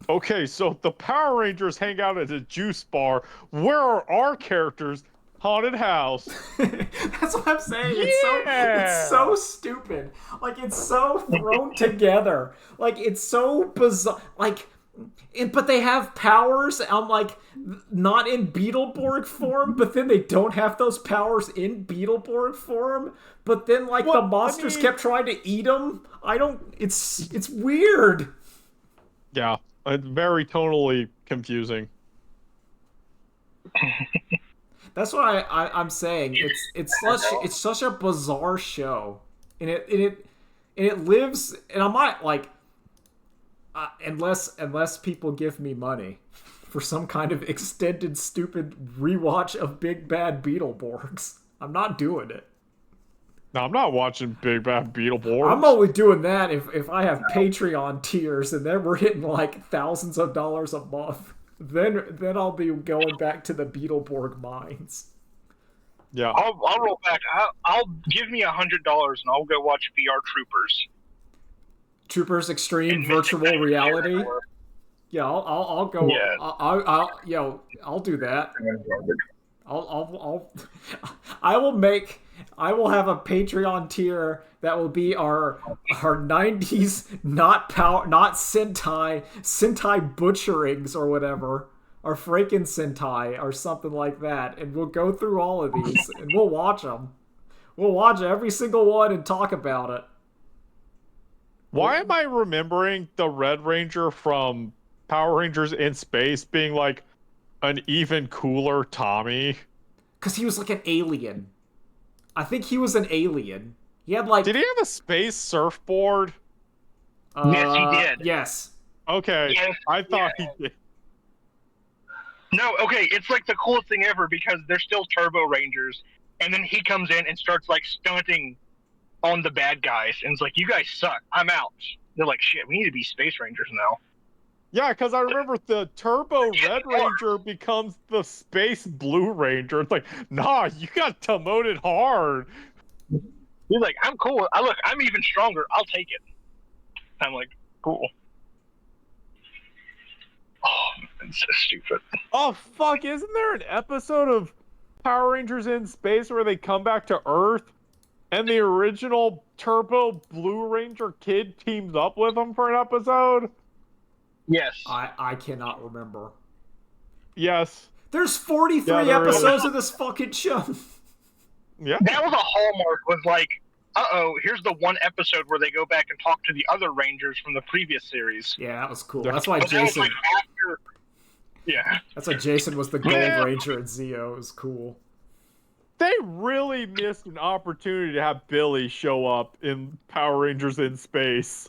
Okay, so the Power Rangers hang out at a juice bar. Where are our characters? Haunted house. That's what I'm saying. Yeah. It's so stupid. Like it's so thrown together. Like it's so bizarre. Like, but they have powers. I'm like, not in Beetleborg form. But then they don't have those powers in Beetleborg form. But then like the monsters kept trying to eat them. It's weird. Yeah, it's very tonally confusing. That's what I'm saying. It's such a bizarre show, and it lives. And I might like, unless people give me money for some kind of extended stupid rewatch of Big Bad Beetleborgs, I'm not doing it. No, I'm not watching Big Bad Beetleborgs. I'm only doing that if I have Patreon tiers, and then we're hitting like thousands of dollars a month. Then I'll be going back to the Beetleborg mines. Yeah, I'll roll back. I'll give me $100 and I'll go watch VR Troopers. Troopers Extreme Virtual Reality. Yeah, I'll go. Yeah. I'll do that. I will have a Patreon tier that will be our 90s not Sentai butcherings or whatever. Or Franken Sentai or something like that. And we'll go through all of these and we'll watch them. We'll watch every single one and talk about it. Why am I remembering the Red Ranger from Power Rangers in Space being like an even cooler Tommy? Because he was like an alien. I think he was an alien. He had like... Did he have a space surfboard? Yes, he did. Yes. Okay, Yes, I thought he did. No, okay, it's like the coolest thing ever because they're still Turbo Rangers, and then he comes in and starts like stunting on the bad guys, and it's like, you guys suck, I'm out. They're like, shit, we need to be Space Rangers now. Yeah, because I remember the Turbo Red Ranger becomes the Space Blue Ranger. It's like, nah, you got demoted hard. He's like, I'm cool. Look, I'm even stronger. I'll take it. I'm like, cool. Oh, it's so stupid. Oh, fuck, isn't there an episode of Power Rangers in Space where they come back to Earth and the original Turbo Blue Ranger kid teams up with them for an episode? Yes. I cannot remember. Yes. There's 43 there episodes of this fucking show. Yeah. That was a hallmark, was like, uh-oh, here's the one episode where they go back and talk to the other Rangers from the previous series. Yeah, that was cool. That's why But that was, Jason... like, after... Yeah. That's why Jason was the Gold Ranger and Zeo. It was cool. They really missed an opportunity to have Billy show up in Power Rangers in Space.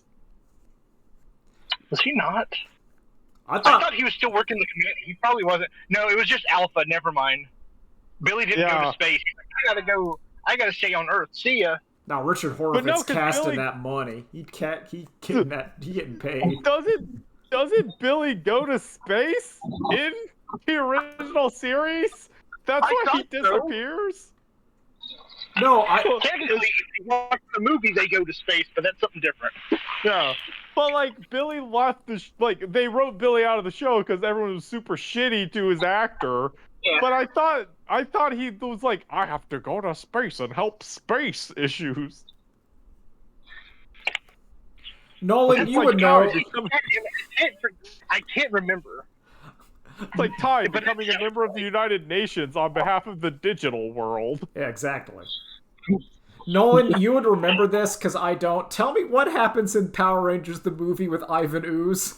Was he not? I I thought thought he was still working the command. He probably wasn't. No, it was just Alpha. Never mind. Billy didn't go to space. He's like, I gotta go. I gotta stay on Earth. See ya. now Richard Horvitz casting that money. He getting paid. Doesn't Billy go to space in the original series? That's why he disappears? No, Technically, if you watch the movie, they go to space, but that's something different. Yeah. But, like, Billy left they wrote Billy out of the show because everyone was super shitty to his actor. Yeah. But I thought he was like, I have to go to space and help space issues. Nolan, you would know. I can't remember. It's like Ty becoming a member of the United Nations on behalf of the digital world. Yeah, exactly. Nolan, you would remember this because I don't. Tell me what happens in Power Rangers the movie with Ivan Ooze.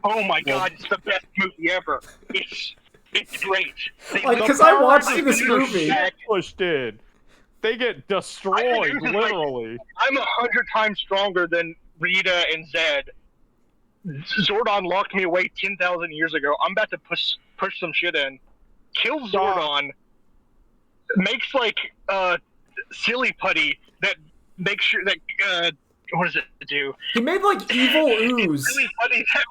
Oh my god, it's the best movie ever. It's great. Like, because I watched this movie. Pushed in. They get destroyed, literally. I'm 100 times stronger than Rita and Zed. Zordon locked me away 10,000 years ago. I'm about to push some shit in. Kill Zordon. Makes like silly putty that makes sure that what does it do? He made like evil ooze. Silly putty that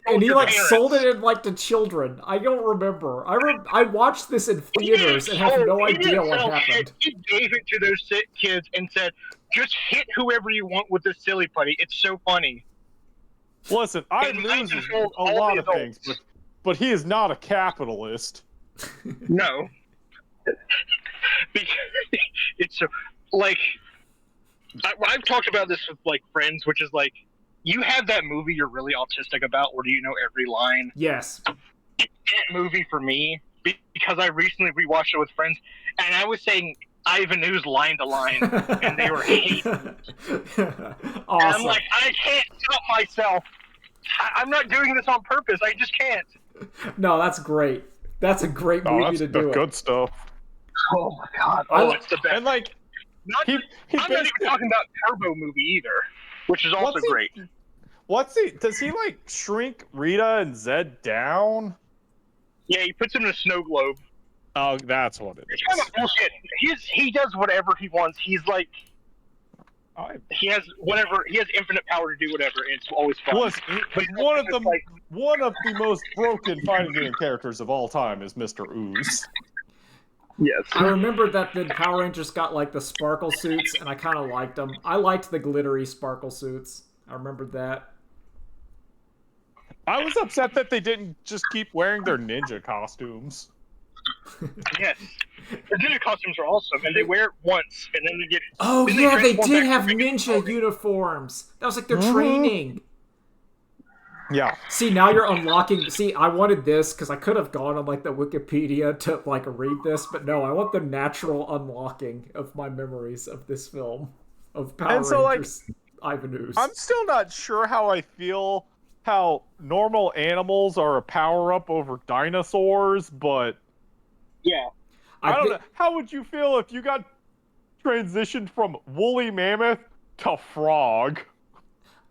and he like parents. sold it in like to children. I don't remember. I watched this in theaters and have no idea what happened. He gave it to those kids and said, "Just hit whoever you want with this silly putty. It's so funny." Listen, I lose a lot of things, but he is not a capitalist. No. Because it's so, like, I've talked about this with like friends, which is like, you have that movie you're really autistic about where you know every line. Yes. It's that movie for me because I recently rewatched it with friends and I was saying Ivan Ooze line to line and they were hating. Awesome. And I'm like, I can't stop myself. I'm not doing this on purpose. I just can't. No, that's great. That's a great movie to do. That's good stuff. Oh my god! Oh, it's the best. And like, I'm not even talking about Turbo movie either, which is also great. Does he like shrink Rita and Zed down? Yeah, he puts him in a snow globe. Oh, that's what it is. It's kind of bullshit. He does whatever he wants. He's like, he has infinite power to do whatever, and it's always fun. Listen, one of the most broken fighting game characters of all time is Mr. Ooze. Yes. I remember that the Power Rangers got like the sparkle suits, and I kind of liked them. I liked the glittery sparkle suits. I remembered that. I was upset that they didn't just keep wearing their ninja costumes. Yes. The ninja costumes are awesome, and they wear it once, and then they get. Oh then yeah, they transform did back have to regular ninja clothing. uniforms. That was like their Mhm. training. Yeah. See, now you're unlocking. See, I wanted this because I could have gone on like the Wikipedia to like read this, but no, I want the natural unlocking of my memories of this film of Power And so, like, Rangers Ivan Ooze. I'm still not sure how I feel how normal animals are a power up over dinosaurs, but Yeah. I don't thi- know. How would you feel if you got transitioned from woolly mammoth to frog? It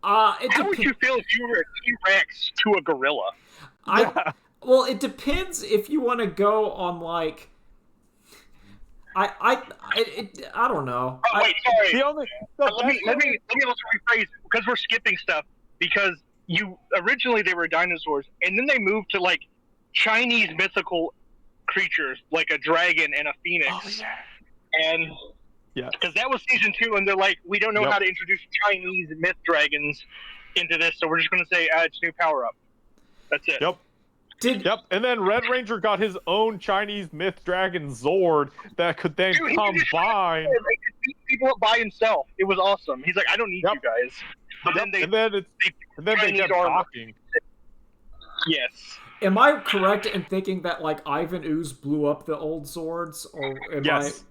How would depends. you feel if you were a T-Rex to a gorilla? Yeah. Well, it depends if you want to go on like. I don't know. Oh wait, sorry. The only the Let me best let thing me let me also rephrase it, because we're skipping stuff, because you originally they were dinosaurs, and then they moved to like Chinese mythical creatures like a dragon and a phoenix, Oh yeah. and Yes. because that was season 2, and they're like, we don't know Yep. how to introduce Chinese myth dragons into this, so we're just going to say it's new power up. That's it. Yep. Did Yep. And then Red Ranger got his own Chinese myth dragon Zord that could then Dude, he could just combine. they could beat people up by himself. It was awesome. He's like, I don't need Yep. you guys. But Yep. then they and then they Chinese kept armor. talking. Yes. am I correct in thinking that like Ivan Ooze blew up the old Zords, or am I? Yes.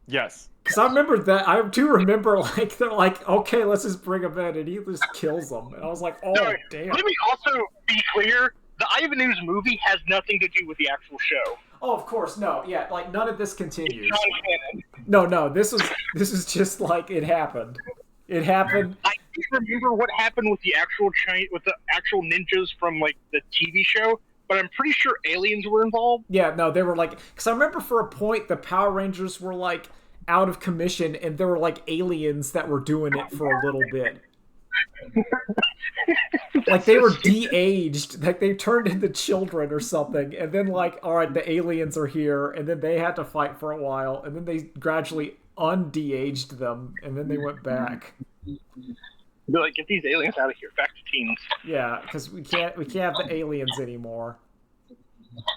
Yes. Because I remember that. I do remember like they're like, okay, let's just bring him in, and he just kills them, and I was like, oh Sorry, damn. let me also be clear. The Ivan Ooze movie has nothing to do with the actual show. Oh, of course, no, yeah, like none of this continues. John Cannon. No, this is just like it happened. It happened. I can't remember what happened with the actual ninjas from like the TV show, but I'm pretty sure aliens were involved. Yeah, no, they were like, because I remember for a point the Power Rangers were like out of commission, and there were like aliens that were doing it for a little bit. Like they were de-aged, like they turned into children or something, and then like, all right, the aliens are here, and then they had to fight for a while, and then they gradually unde-aged them, and then they went back. They're like, get these aliens out of here, back to teens. Yeah, because we can't have the aliens anymore.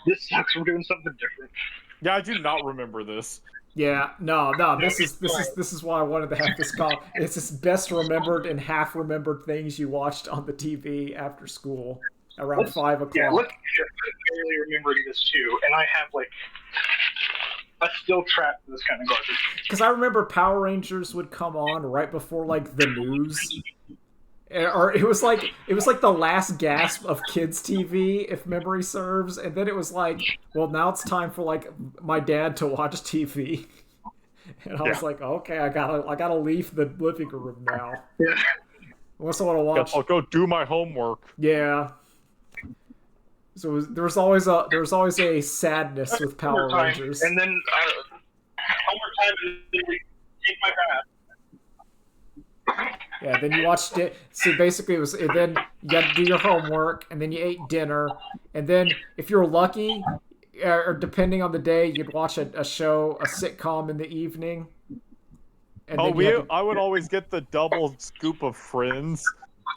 This sucks. We're doing something different. Yeah, I do not remember this. Yeah, no, this is why I wanted to have this call. It's just best remembered and half remembered things you watched on the TV after school around 5 o'clock. Yeah, look, I barely remembering this too, and I have like a still trap for this kind of garbage. Because I remember Power Rangers would come on right before like the news, or it was like the last gasp of kids TV, if memory serves, and then it was like, well, now it's time for like my dad to watch TV, and I was like, okay, I gotta leave the living room now. Yeah. Unless I want to watch. Guess I'll go do my homework. Yeah. So there was always a sadness with Power Rangers. And then overtime, and then we take my bath. Yeah, then you watched it. See, basically, then you had to do your homework, and then you ate dinner, and then if you were lucky, or depending on the day, you'd watch a show, a sitcom in the evening. And then I would always get the double scoop of Friends.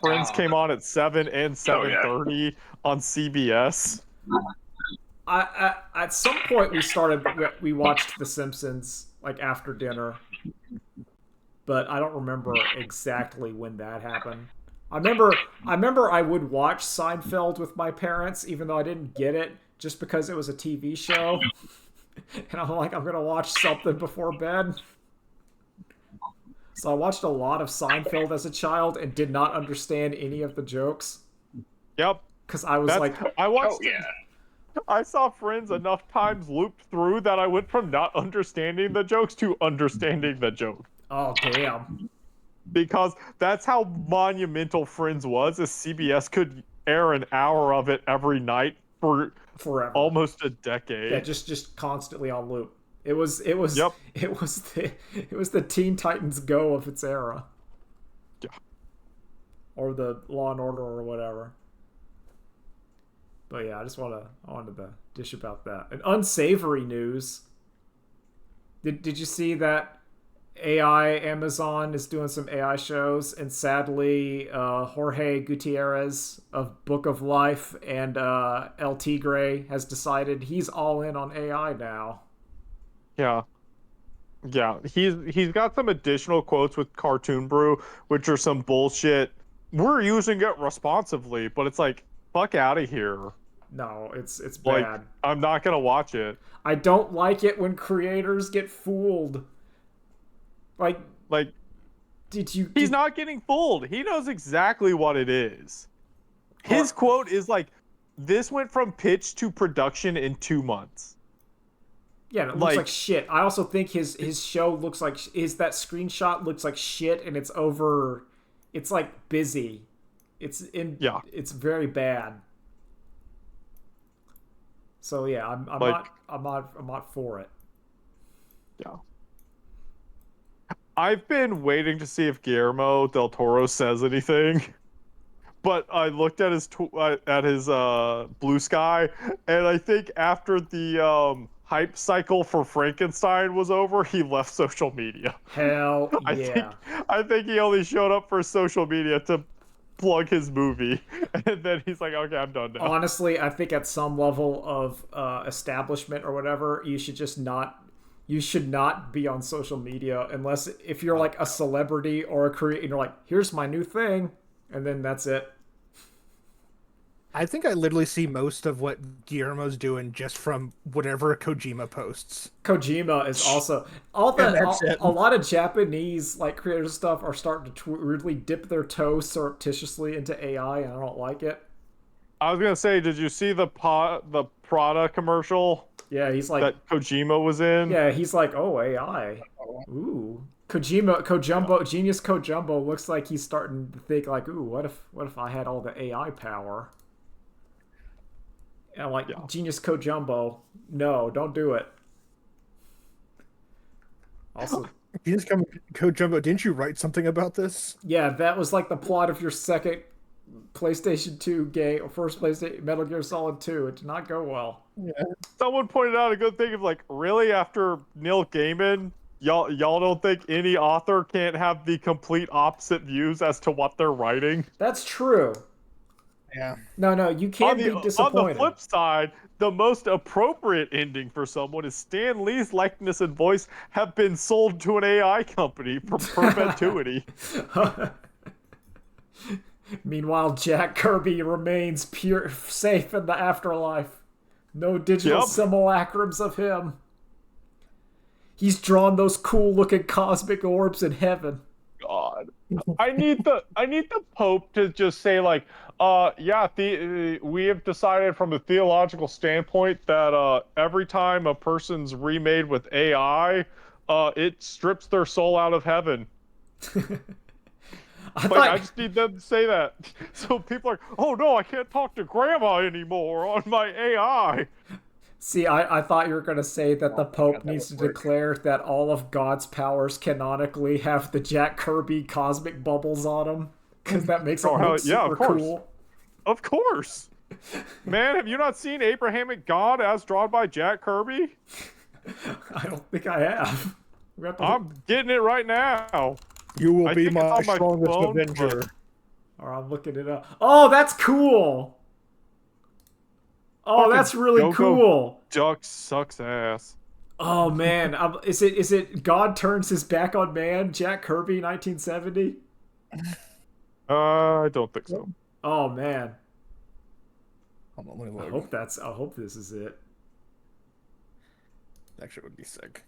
Friends came on at 7 and 7:30 on CBS. At some point we watched The Simpsons like after dinner, but I don't remember exactly when that happened. I remember I would watch Seinfeld with my parents, even though I didn't get it, just because it was a TV show, and I'm like, I'm gonna watch something before bed. So I watched a lot of Seinfeld as a child and did not understand any of the jokes. Yep. Because I was like, I watched. Oh, yeah. I saw Friends enough times looped through that I went from not understanding the jokes to understanding the joke. oh damn. Because that's how monumental Friends was, is CBS could air an hour of it every night for Forever. almost a decade. Yeah, just constantly on loop. It was Yep. it was the Teen Titans Go of its era. Yeah. Or the Law and Order or whatever. But yeah, I wanted to dish about that. And unsavory news. Did you see that AI Amazon is doing some AI shows, and sadly, Jorge Gutierrez of Book of Life and El Tigre has decided he's all in on AI now. Yeah. Yeah, he's got some additional quotes with Cartoon Brew, which are some bullshit. We're using it responsibly, but it's like, fuck out of here. No, it's Like, bad. I'm not gonna watch it. I don't like it when creators get fooled. Like, Like, did you? he's not getting fooled. He knows exactly what it is. His Or- quote is like, "This went from pitch to production in 2 months." Yeah, and it looks like Like, shit. I also think his show looks like that screenshot looks like shit, and it's over. It's like busy. yeah, It's very bad. So yeah, like, I'm not for it. yeah. I've been waiting to see if Guillermo del Toro says anything, but I looked at his Blue Sky, and I think after the hype cycle for Frankenstein was over, he left social media. Hell I think yeah. I think he only showed up for social media to plug his movie, and then he's like, "Okay, I'm done now." Honestly, I think at some level of establishment or whatever, you should not be on social media unless if you're like a celebrity or a creator and you're like, here's my new thing, and then that's it. I think I literally see most of what Guillermo's doing just from whatever Kojima posts. Kojima is also And that's it. a lot of Japanese like creative stuff are starting to weirdly dip their toes surreptitiously into AI, and I don't like it. I was gonna say, did you see the Prada commercial Yeah, he's like, that Kojima was in? yeah, he's like, oh AI, ooh. Genius Kojumbo looks like he's starting to think like, ooh, what if I had all the AI power? And I'm like, Yeah. Genius Kojumbo, no, don't do it. Also, You just come, Code Jumbo, didn't you write something about this? yeah, that was like the plot of your second PlayStation 2 game, or first PlayStation Metal Gear Solid 2. It did not go well. Yeah. Someone pointed out a good thing of like, really, after Neil Gaiman, y'all don't think any author can't have the complete opposite views as to what they're writing? That's true. Yeah. No, you can't be On disappointed. the flip side, the most appropriate ending for someone is Stan Lee's likeness and voice have been sold to an AI company for perpetuity. Meanwhile, Jack Kirby remains pure safe in the afterlife. No digital Yep. simulacrums of him. He's drawn those cool looking cosmic orbs in heaven. God, I need the Pope to just say like, yeah, we have decided from a theological standpoint that every time a person's remade with AI, it strips their soul out of heaven. I just need them to say that, so people are, oh no, I can't talk to Grandma anymore on my AI. See, I thought you were going to say that the Pope that needs to would work. declare that all of God's powers canonically have the Jack Kirby cosmic bubbles on them, because that makes it Oh, hell, look yeah, super of course. cool. Of course, man. Have you not seen Abrahamic God as drawn by Jack Kirby? I don't think I have. We have to I'm getting it right now. You will I be think it's my on my strongest phone, avenger. Or I'm looking it up. Oh, that's cool. Oh, Fucking that's really Go-Go cool. Duck sucks ass. Oh man, is it God turns his back on man? Jack Kirby, 1970. I don't think so. Oh man, Hold on, let me I look. hope this is it. Actually, it would be sick.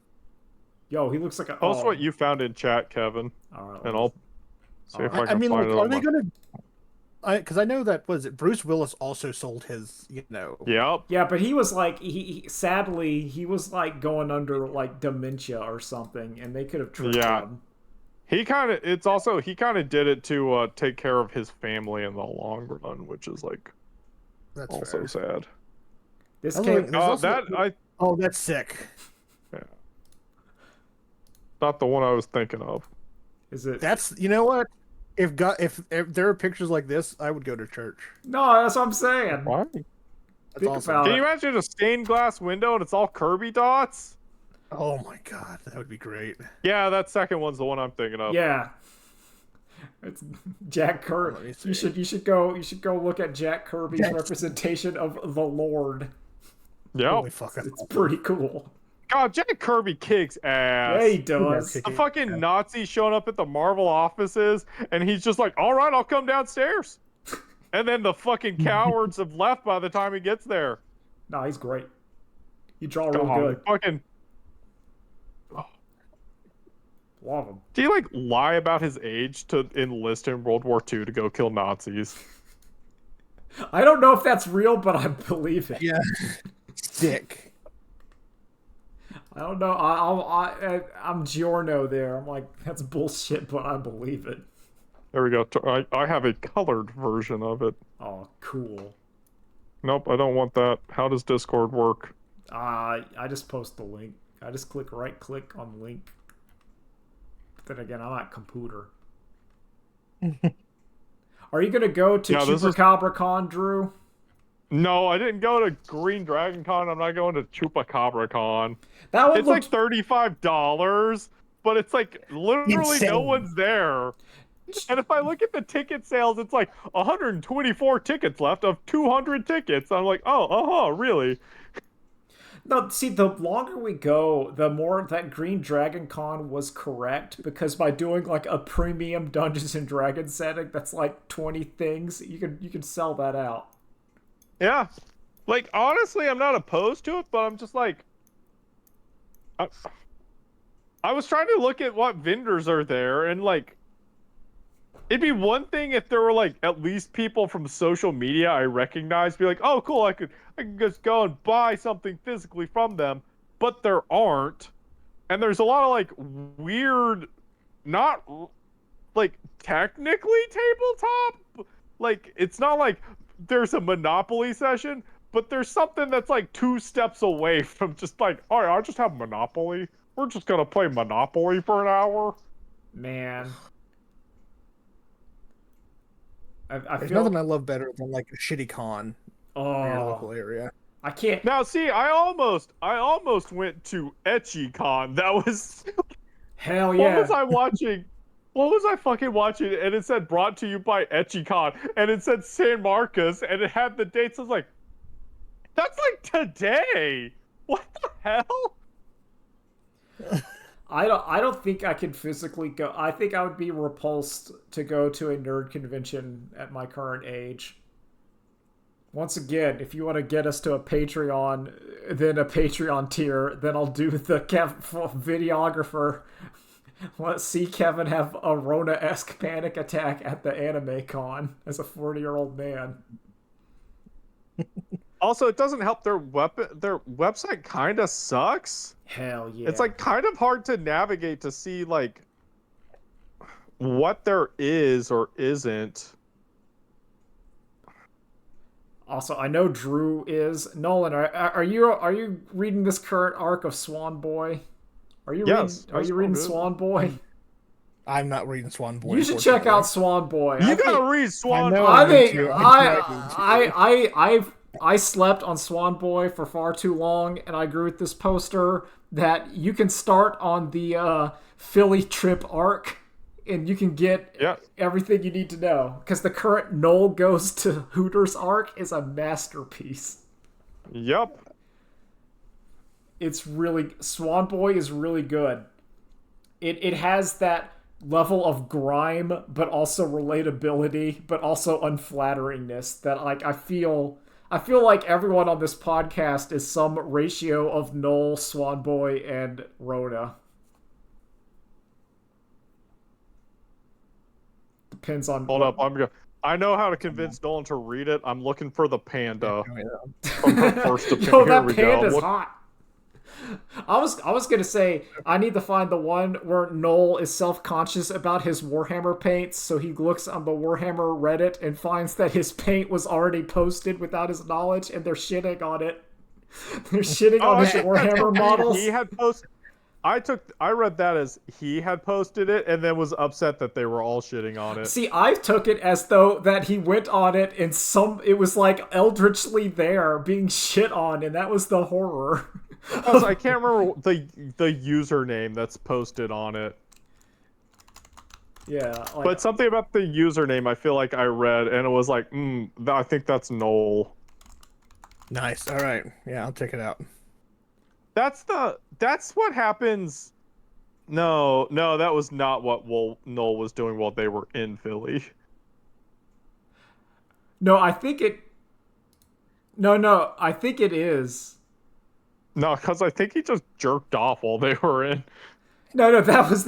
Yo, he looks like a. Post Oh, what you found in chat, Kevin, all right, and I'll see if I Alright. can I mean, find like, it are on they my... gonna? Because I know that was it. Bruce Willis also sold his, Yep. Yeah, but he was like sadly he was like going under like dementia or something, and they could have tricked Yeah. him. He kind of did it to take care of his family in the long run, which is like That's also fair. sad. This I was came. like, There's also- I Oh, that's sick. not the one I was thinking of. Is it? That's, you know what? If there are pictures like this, I would go to church. No, that's what I'm saying. Why? That's Think awesome. about Can it. you imagine a stained glass window and it's all Kirby dots? Oh my god, that would be great. Yeah, that second one's the one I'm thinking of. Yeah, it's Jack Oh, Kirby. let me see. You should go look at Jack Kirby's Jack- representation of the Lord. Yep. Holy fuck, that's It's awesome. pretty cool. God, Jack Kirby kicks ass. Yeah, he does. kick The it. fucking Nazis showing up at the Marvel offices, and he's just like, all right, I'll come downstairs. And then the fucking cowards have left by the time he gets there. No, he's great. You draw real God, good. fucking. Love him. Do you like lie about his age to enlist in World War II to go kill Nazis? I don't know if that's real, but I believe it. Yeah. Sick. I don't know. I'm Giorno there. I'm like, that's bullshit, but I believe it. There we go. I have a colored version of it. Oh, cool. Nope, I don't want that. How does Discord work? I just post the link. I just right click on the link. But then again, I'm not computer. Are you gonna go to ChupacabraCon, Drew? No, I didn't go to Green Dragon Con. I'm not going to Chupacabra Con. That one It's looked... like $35, but it's like literally Insane. no one's there. And if I look at the ticket sales, it's like 124 tickets left of 200 tickets. I'm like, oh, really? No, see, the longer we go, the more that Green Dragon Con was correct, because by doing like a premium Dungeons and Dragons setting that's like 20 things, you can sell that out. Yeah. Like, honestly, I'm not opposed to it, but I'm just like... I was trying to look at what vendors are there, and like... It'd be one thing if there were like at least people from social media I recognize, be like, oh cool, I could just go and buy something physically from them, but there aren't. And there's a lot of like weird, not like technically tabletop, like it's not like there's a Monopoly session, but there's something that's like 2 steps away from just like, all right, I'll just have Monopoly. We're just gonna play Monopoly for an hour. Man. There's feel... nothing I love better than like a shitty con in your local area. I can't... Now, see, I almost went to EtchyCon. That was... Hell yeah. What was I watching? What was I fucking watching? And it said brought to you by EtchyCon. And it said San Marcos. And it had the dates. I was like, that's like today. What the hell? I don't think I could physically go. I think I would be repulsed to go to a nerd convention at my current age. Once again, if you want to get us to a Patreon, then a Patreon tier, then I'll do the videographer. Let's see Kevin have a Rona-esque panic attack at the anime con as a 40-year-old man. Also, it doesn't help their website kind of sucks. Hell yeah. It's like kind of hard to navigate to see like what there is or isn't. Also, I know Drew is. Nolan, are you reading this current arc of Swan Boy? Are you reading Swan Boy? I'm not reading Swan Boy. You should check out Swan Boy. You gotta read Swan Boy. I think I I slept on Swan Boy for far too long, and I agree with this poster that you can start on the Philly trip arc, and you can get everything you need to know. Because the current Noel Goes to Hooters arc is a masterpiece. Yep. It's really... Swan Boy is really good. It has that level of grime, but also relatability, but also unflatteringness that, like, I feel like everyone on this podcast is some ratio of Noel, Swan Boy, and Rhoda. Depends on... Hold up, I know how to convince Nolan to read it. I'm looking for the panda from her first opinion. Yo, Here that we panda's go. hot. I was gonna say I need to find the one where Noel is self-conscious about his Warhammer paints, so he looks on the Warhammer Reddit and finds that his paint was already posted without his knowledge, and they're shitting on it. They're shitting on his Warhammer models. He had posted. I read that as he had posted it and then was upset that they were all shitting on it. See, I took it as though that he went on it and it was like eldritchly there being shit on, and that was the horror. Plus, I can't remember the username that's posted on it. Yeah, like But something about the username I feel like I read, and it was like, I think that's Noel. Nice. All right. Yeah, I'll check it out. That's what happens. No, that was not what Noel was doing while they were in Philly. no, I think it. No, I think it is. No, because I think he just jerked off while they were in. No, that was.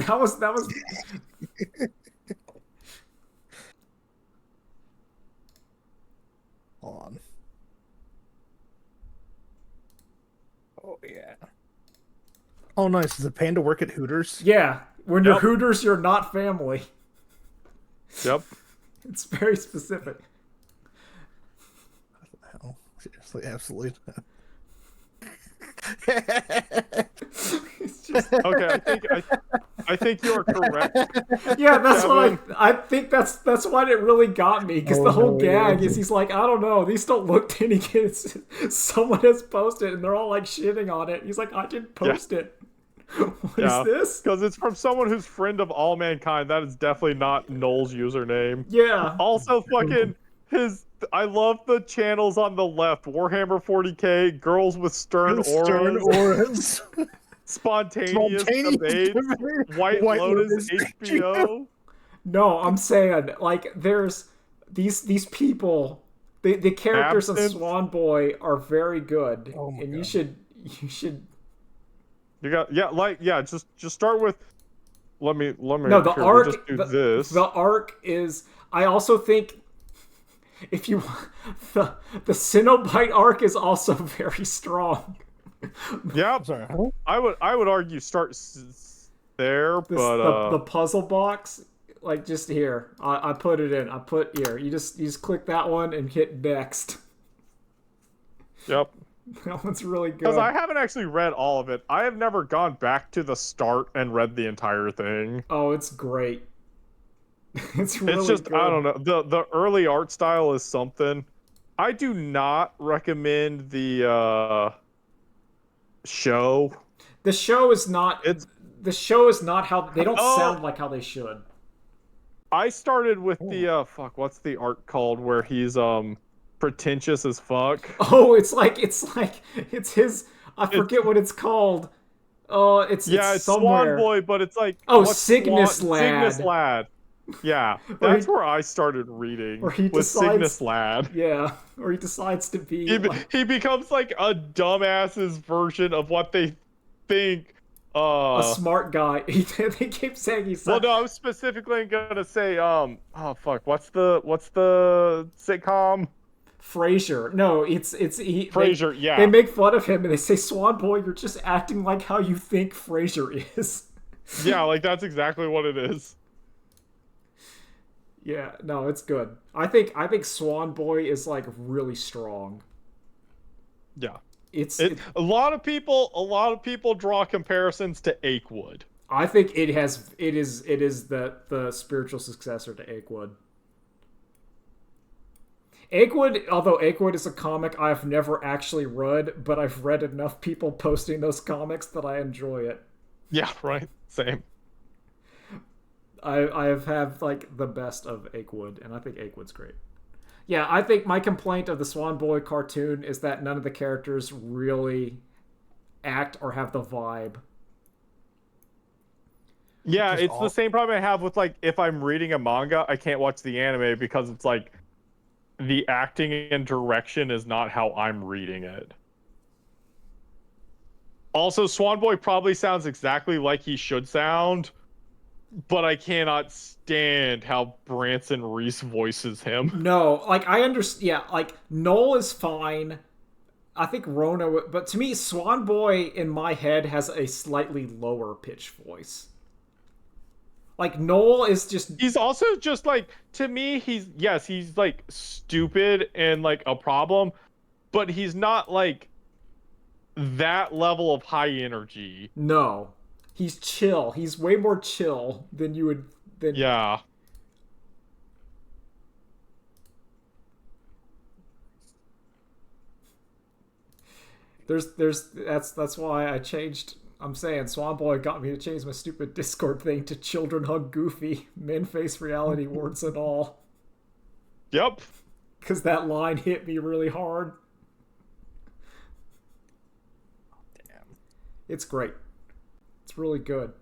Hold on. Oh yeah. Oh nice. Does the panda work at Hooters? Yeah, when you're Yep. Hooters, you're not family. Yep. It's very specific. Oh, seriously, absolutely. It's just, Okay, I think you are correct. yeah, that's Kevin. what I think. That's why it really got me because the whole Oh, gag yeah. is he's like, I don't know, these don't look any good. Someone has posted and they're all like shitting on it. He's like, I didn't post it. What is this? Because it's from someone who's friend of all mankind. That is definitely not Noel's username. Yeah, Also, fucking his. I love the channels on the left: Warhammer 40k, Girls with Stern Stern Auras, auras. Spontaneous Debate, White Lotus HBO. no, I'm saying like there's these people. The characters in Absinthe. Swan Boy are very good, Oh my and God. you should. You got just start with. Let me. No, the Here, arc. we just do this. The arc is. I also think if you the Cenobite arc is also very strong. Yep. Sorry. Huh? I would argue start there, This, but the puzzle box, like just here, I put it in. I put here. You just click that one and hit next. yep. That one's really good. Because I haven't actually read all of it. I have never gone back to the start and read the entire thing. Oh, it's great. It's really It's just good. I don't know. The early art style is something. I do not recommend the show. The show is not. It's The show is not how they don't Oh, sound like how they should. I started with the what's the art called where he's pretentious as fuck. Oh, it's his. I forget what it's called. Oh, it's It's Swan somewhere. Boy, but it's like Oh, what's Cygnus Lad. Cygnus Lad. Yeah, Or that's he- where I started reading or he with decides- Cygnus Lad. Yeah, or he decides to be. He becomes like a dumbass's version of what they think. A smart guy. They keep saying he's. Well, no, I was specifically gonna say oh fuck, what's the sitcom? Frasier. No, it's Frasier. Yeah. They make fun of him and they say, "Swan Boy, you're just acting like how you think Frasier is." Yeah, like that's exactly what it is. Yeah, no, it's good. I think Swan Boy is like really strong. Yeah. A A lot of people draw comparisons to Achewood. I think it is the spiritual successor to Achewood. Although Achewood is a comic I've never actually read, but I've read enough people posting those comics that I enjoy it. Yeah, right. Same. I have like the best of Achewood, and I think Achewood's great. Yeah, I think my complaint of the Swan Boy cartoon is that none of the characters really act or have the vibe. Yeah, Just it's the same problem I have with like if I'm reading a manga, I can't watch the anime because it's like the acting and direction is not how I'm reading it. Also, Swan Boy probably sounds exactly like he should sound, but I cannot stand how Branson Reese voices him. No, like I understand. Yeah, like Noel is fine. I think Rona, but to me, Swan Boy in my head has a slightly lower pitch voice. Like Noel is just He's also just like to me, he's like stupid and like a problem, but he's not like that level of high energy. no. He's chill. He's way more chill than you would. Than Yeah. That's why I changed. I'm saying Swan Boy got me to change my stupid Discord thing to children hug Goofy, men face reality, warts and all. Yep. Because that line hit me really hard. Damn. It's great. It's really good.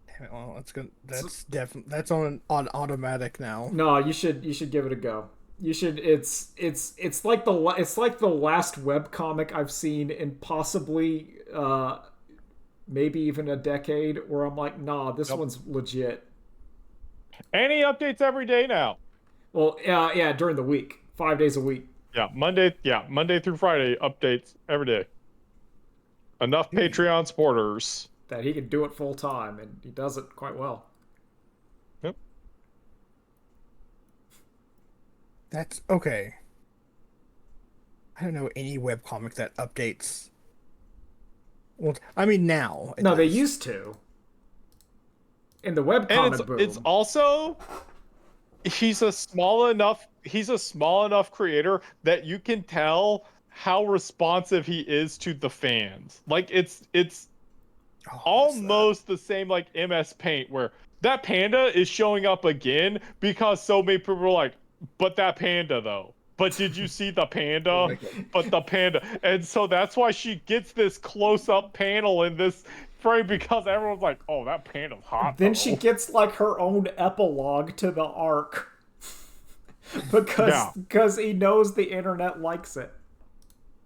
Damn it, well, that's good. That's definitely that's on automatic now. No, you should give it a go. You should. It's like the last webcomic I've seen in possibly maybe even a decade where I'm like, nah, this one's legit. Any updates every day now? Well, yeah, during the week, 5 days a week. Yeah, Monday through Friday updates every day. Enough Patreon supporters that he can do it full time, and he does it quite well. Yep. That's okay. I don't know any webcomic that updates. Well, I mean now. No, they used to. In the webcomic boom. It's also he's a small enough creator that you can tell how responsive he is to the fans. Like it's almost the same like MS Paint, where that panda is showing up again because so many people are like, but that panda though. But did you see the panda? But the panda. And so that's why she gets this close-up panel in this frame, because everyone's like, oh, that panda's hot. Then she gets like her own epilogue to the arc. because he knows the internet likes it.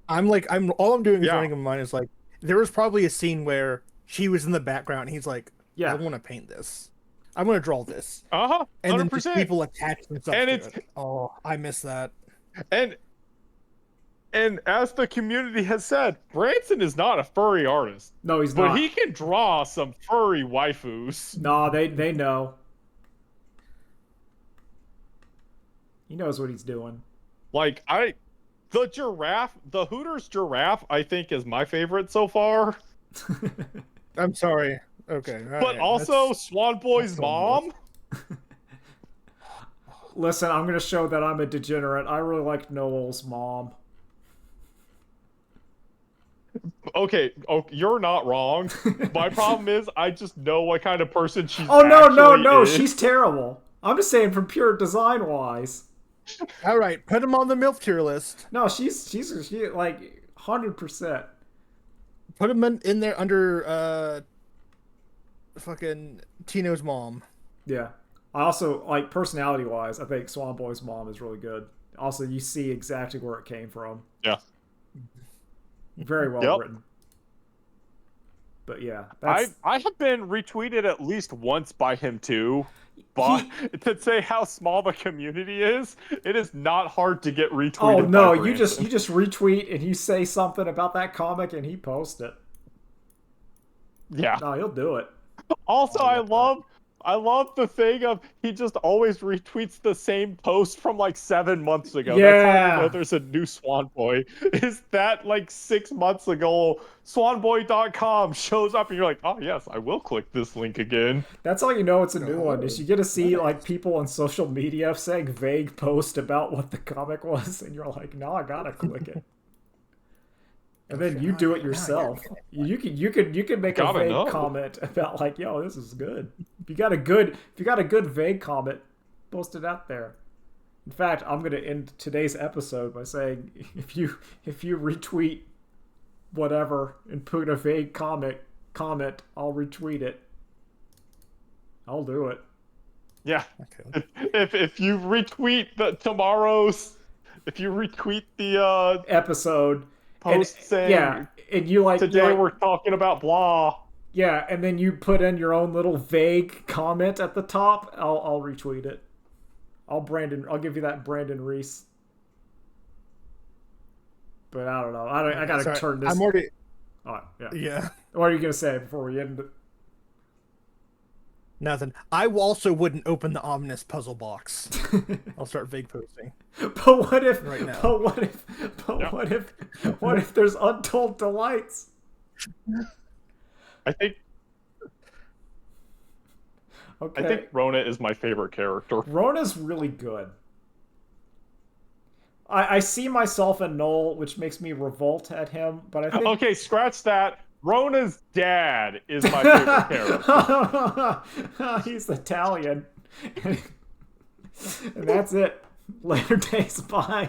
All I'm doing is running in my mind is like, there was probably a scene where she was in the background and he's like, I want to paint this. I'm going to draw this. 100%. And then just people attach themselves to it. Oh, I miss that. And as the community has said, Branson is not a furry artist. No, he's not. But he can draw some furry waifus. No, they know. He knows what he's doing. Like, the Hooters giraffe, I think, is my favorite so far. I'm sorry. Okay. But also Swan Boy's mom. Listen, I'm going to show that I'm a degenerate. I really like Noel's mom. Okay, you're not wrong. My problem is I just know what kind of person she's no, is. she's terrible. I'm just saying from pure design-wise. All right, put him on the MILF tier list. No, she's like 100%. Put him in there under fucking Tino's mom. Yeah. I also, like, personality-wise, I think Swan Boy's mom is really good. Also, you see exactly where it came from. Yeah. Very well written. But yeah, I have been retweeted at least once by him too. But to say how small the community is, it is not hard to get retweeted. Oh no, you just retweet and you say something about that comic and he posts it. Yeah. No, he'll do it. Also, I love the thing of he just always retweets the same post from like 7 months ago. Yeah. That's how you know there's a new Swan Boy. Is that like 6 months ago, swanboy.com shows up and you're like, oh yes, I will click this link again. That's how you know it's a new one, is you get to see like people on social media saying vague posts about what the comic was, and you're like, no, I gotta click it. And then you do it yourself. You can make a vague comment about like, yo, this is good. If you got a good vague comment, post it out there. In fact, I'm gonna end today's episode by saying if you retweet whatever and put a vague comment, I'll retweet it. I'll do it. Yeah. Okay. If you retweet the episode post saying and you like today we're talking about blah. Yeah, and then you put in your own little vague comment at the top, I'll retweet it. I'll give you that Brandon Reese. But I don't know. I gotta turn this. I'm already. Oh, yeah. Yeah. What are you gonna say before we end it? Nothing. I also wouldn't open the ominous puzzle box. I'll start vague posting. But what if? Right now. What if there's untold delights? I think Rona is my favorite character. Rona's really good. I see myself in Noel, which makes me revolt at him. But I think okay, scratch that. Rona's dad is my favorite character. He's Italian, and that's it. Later days, bye.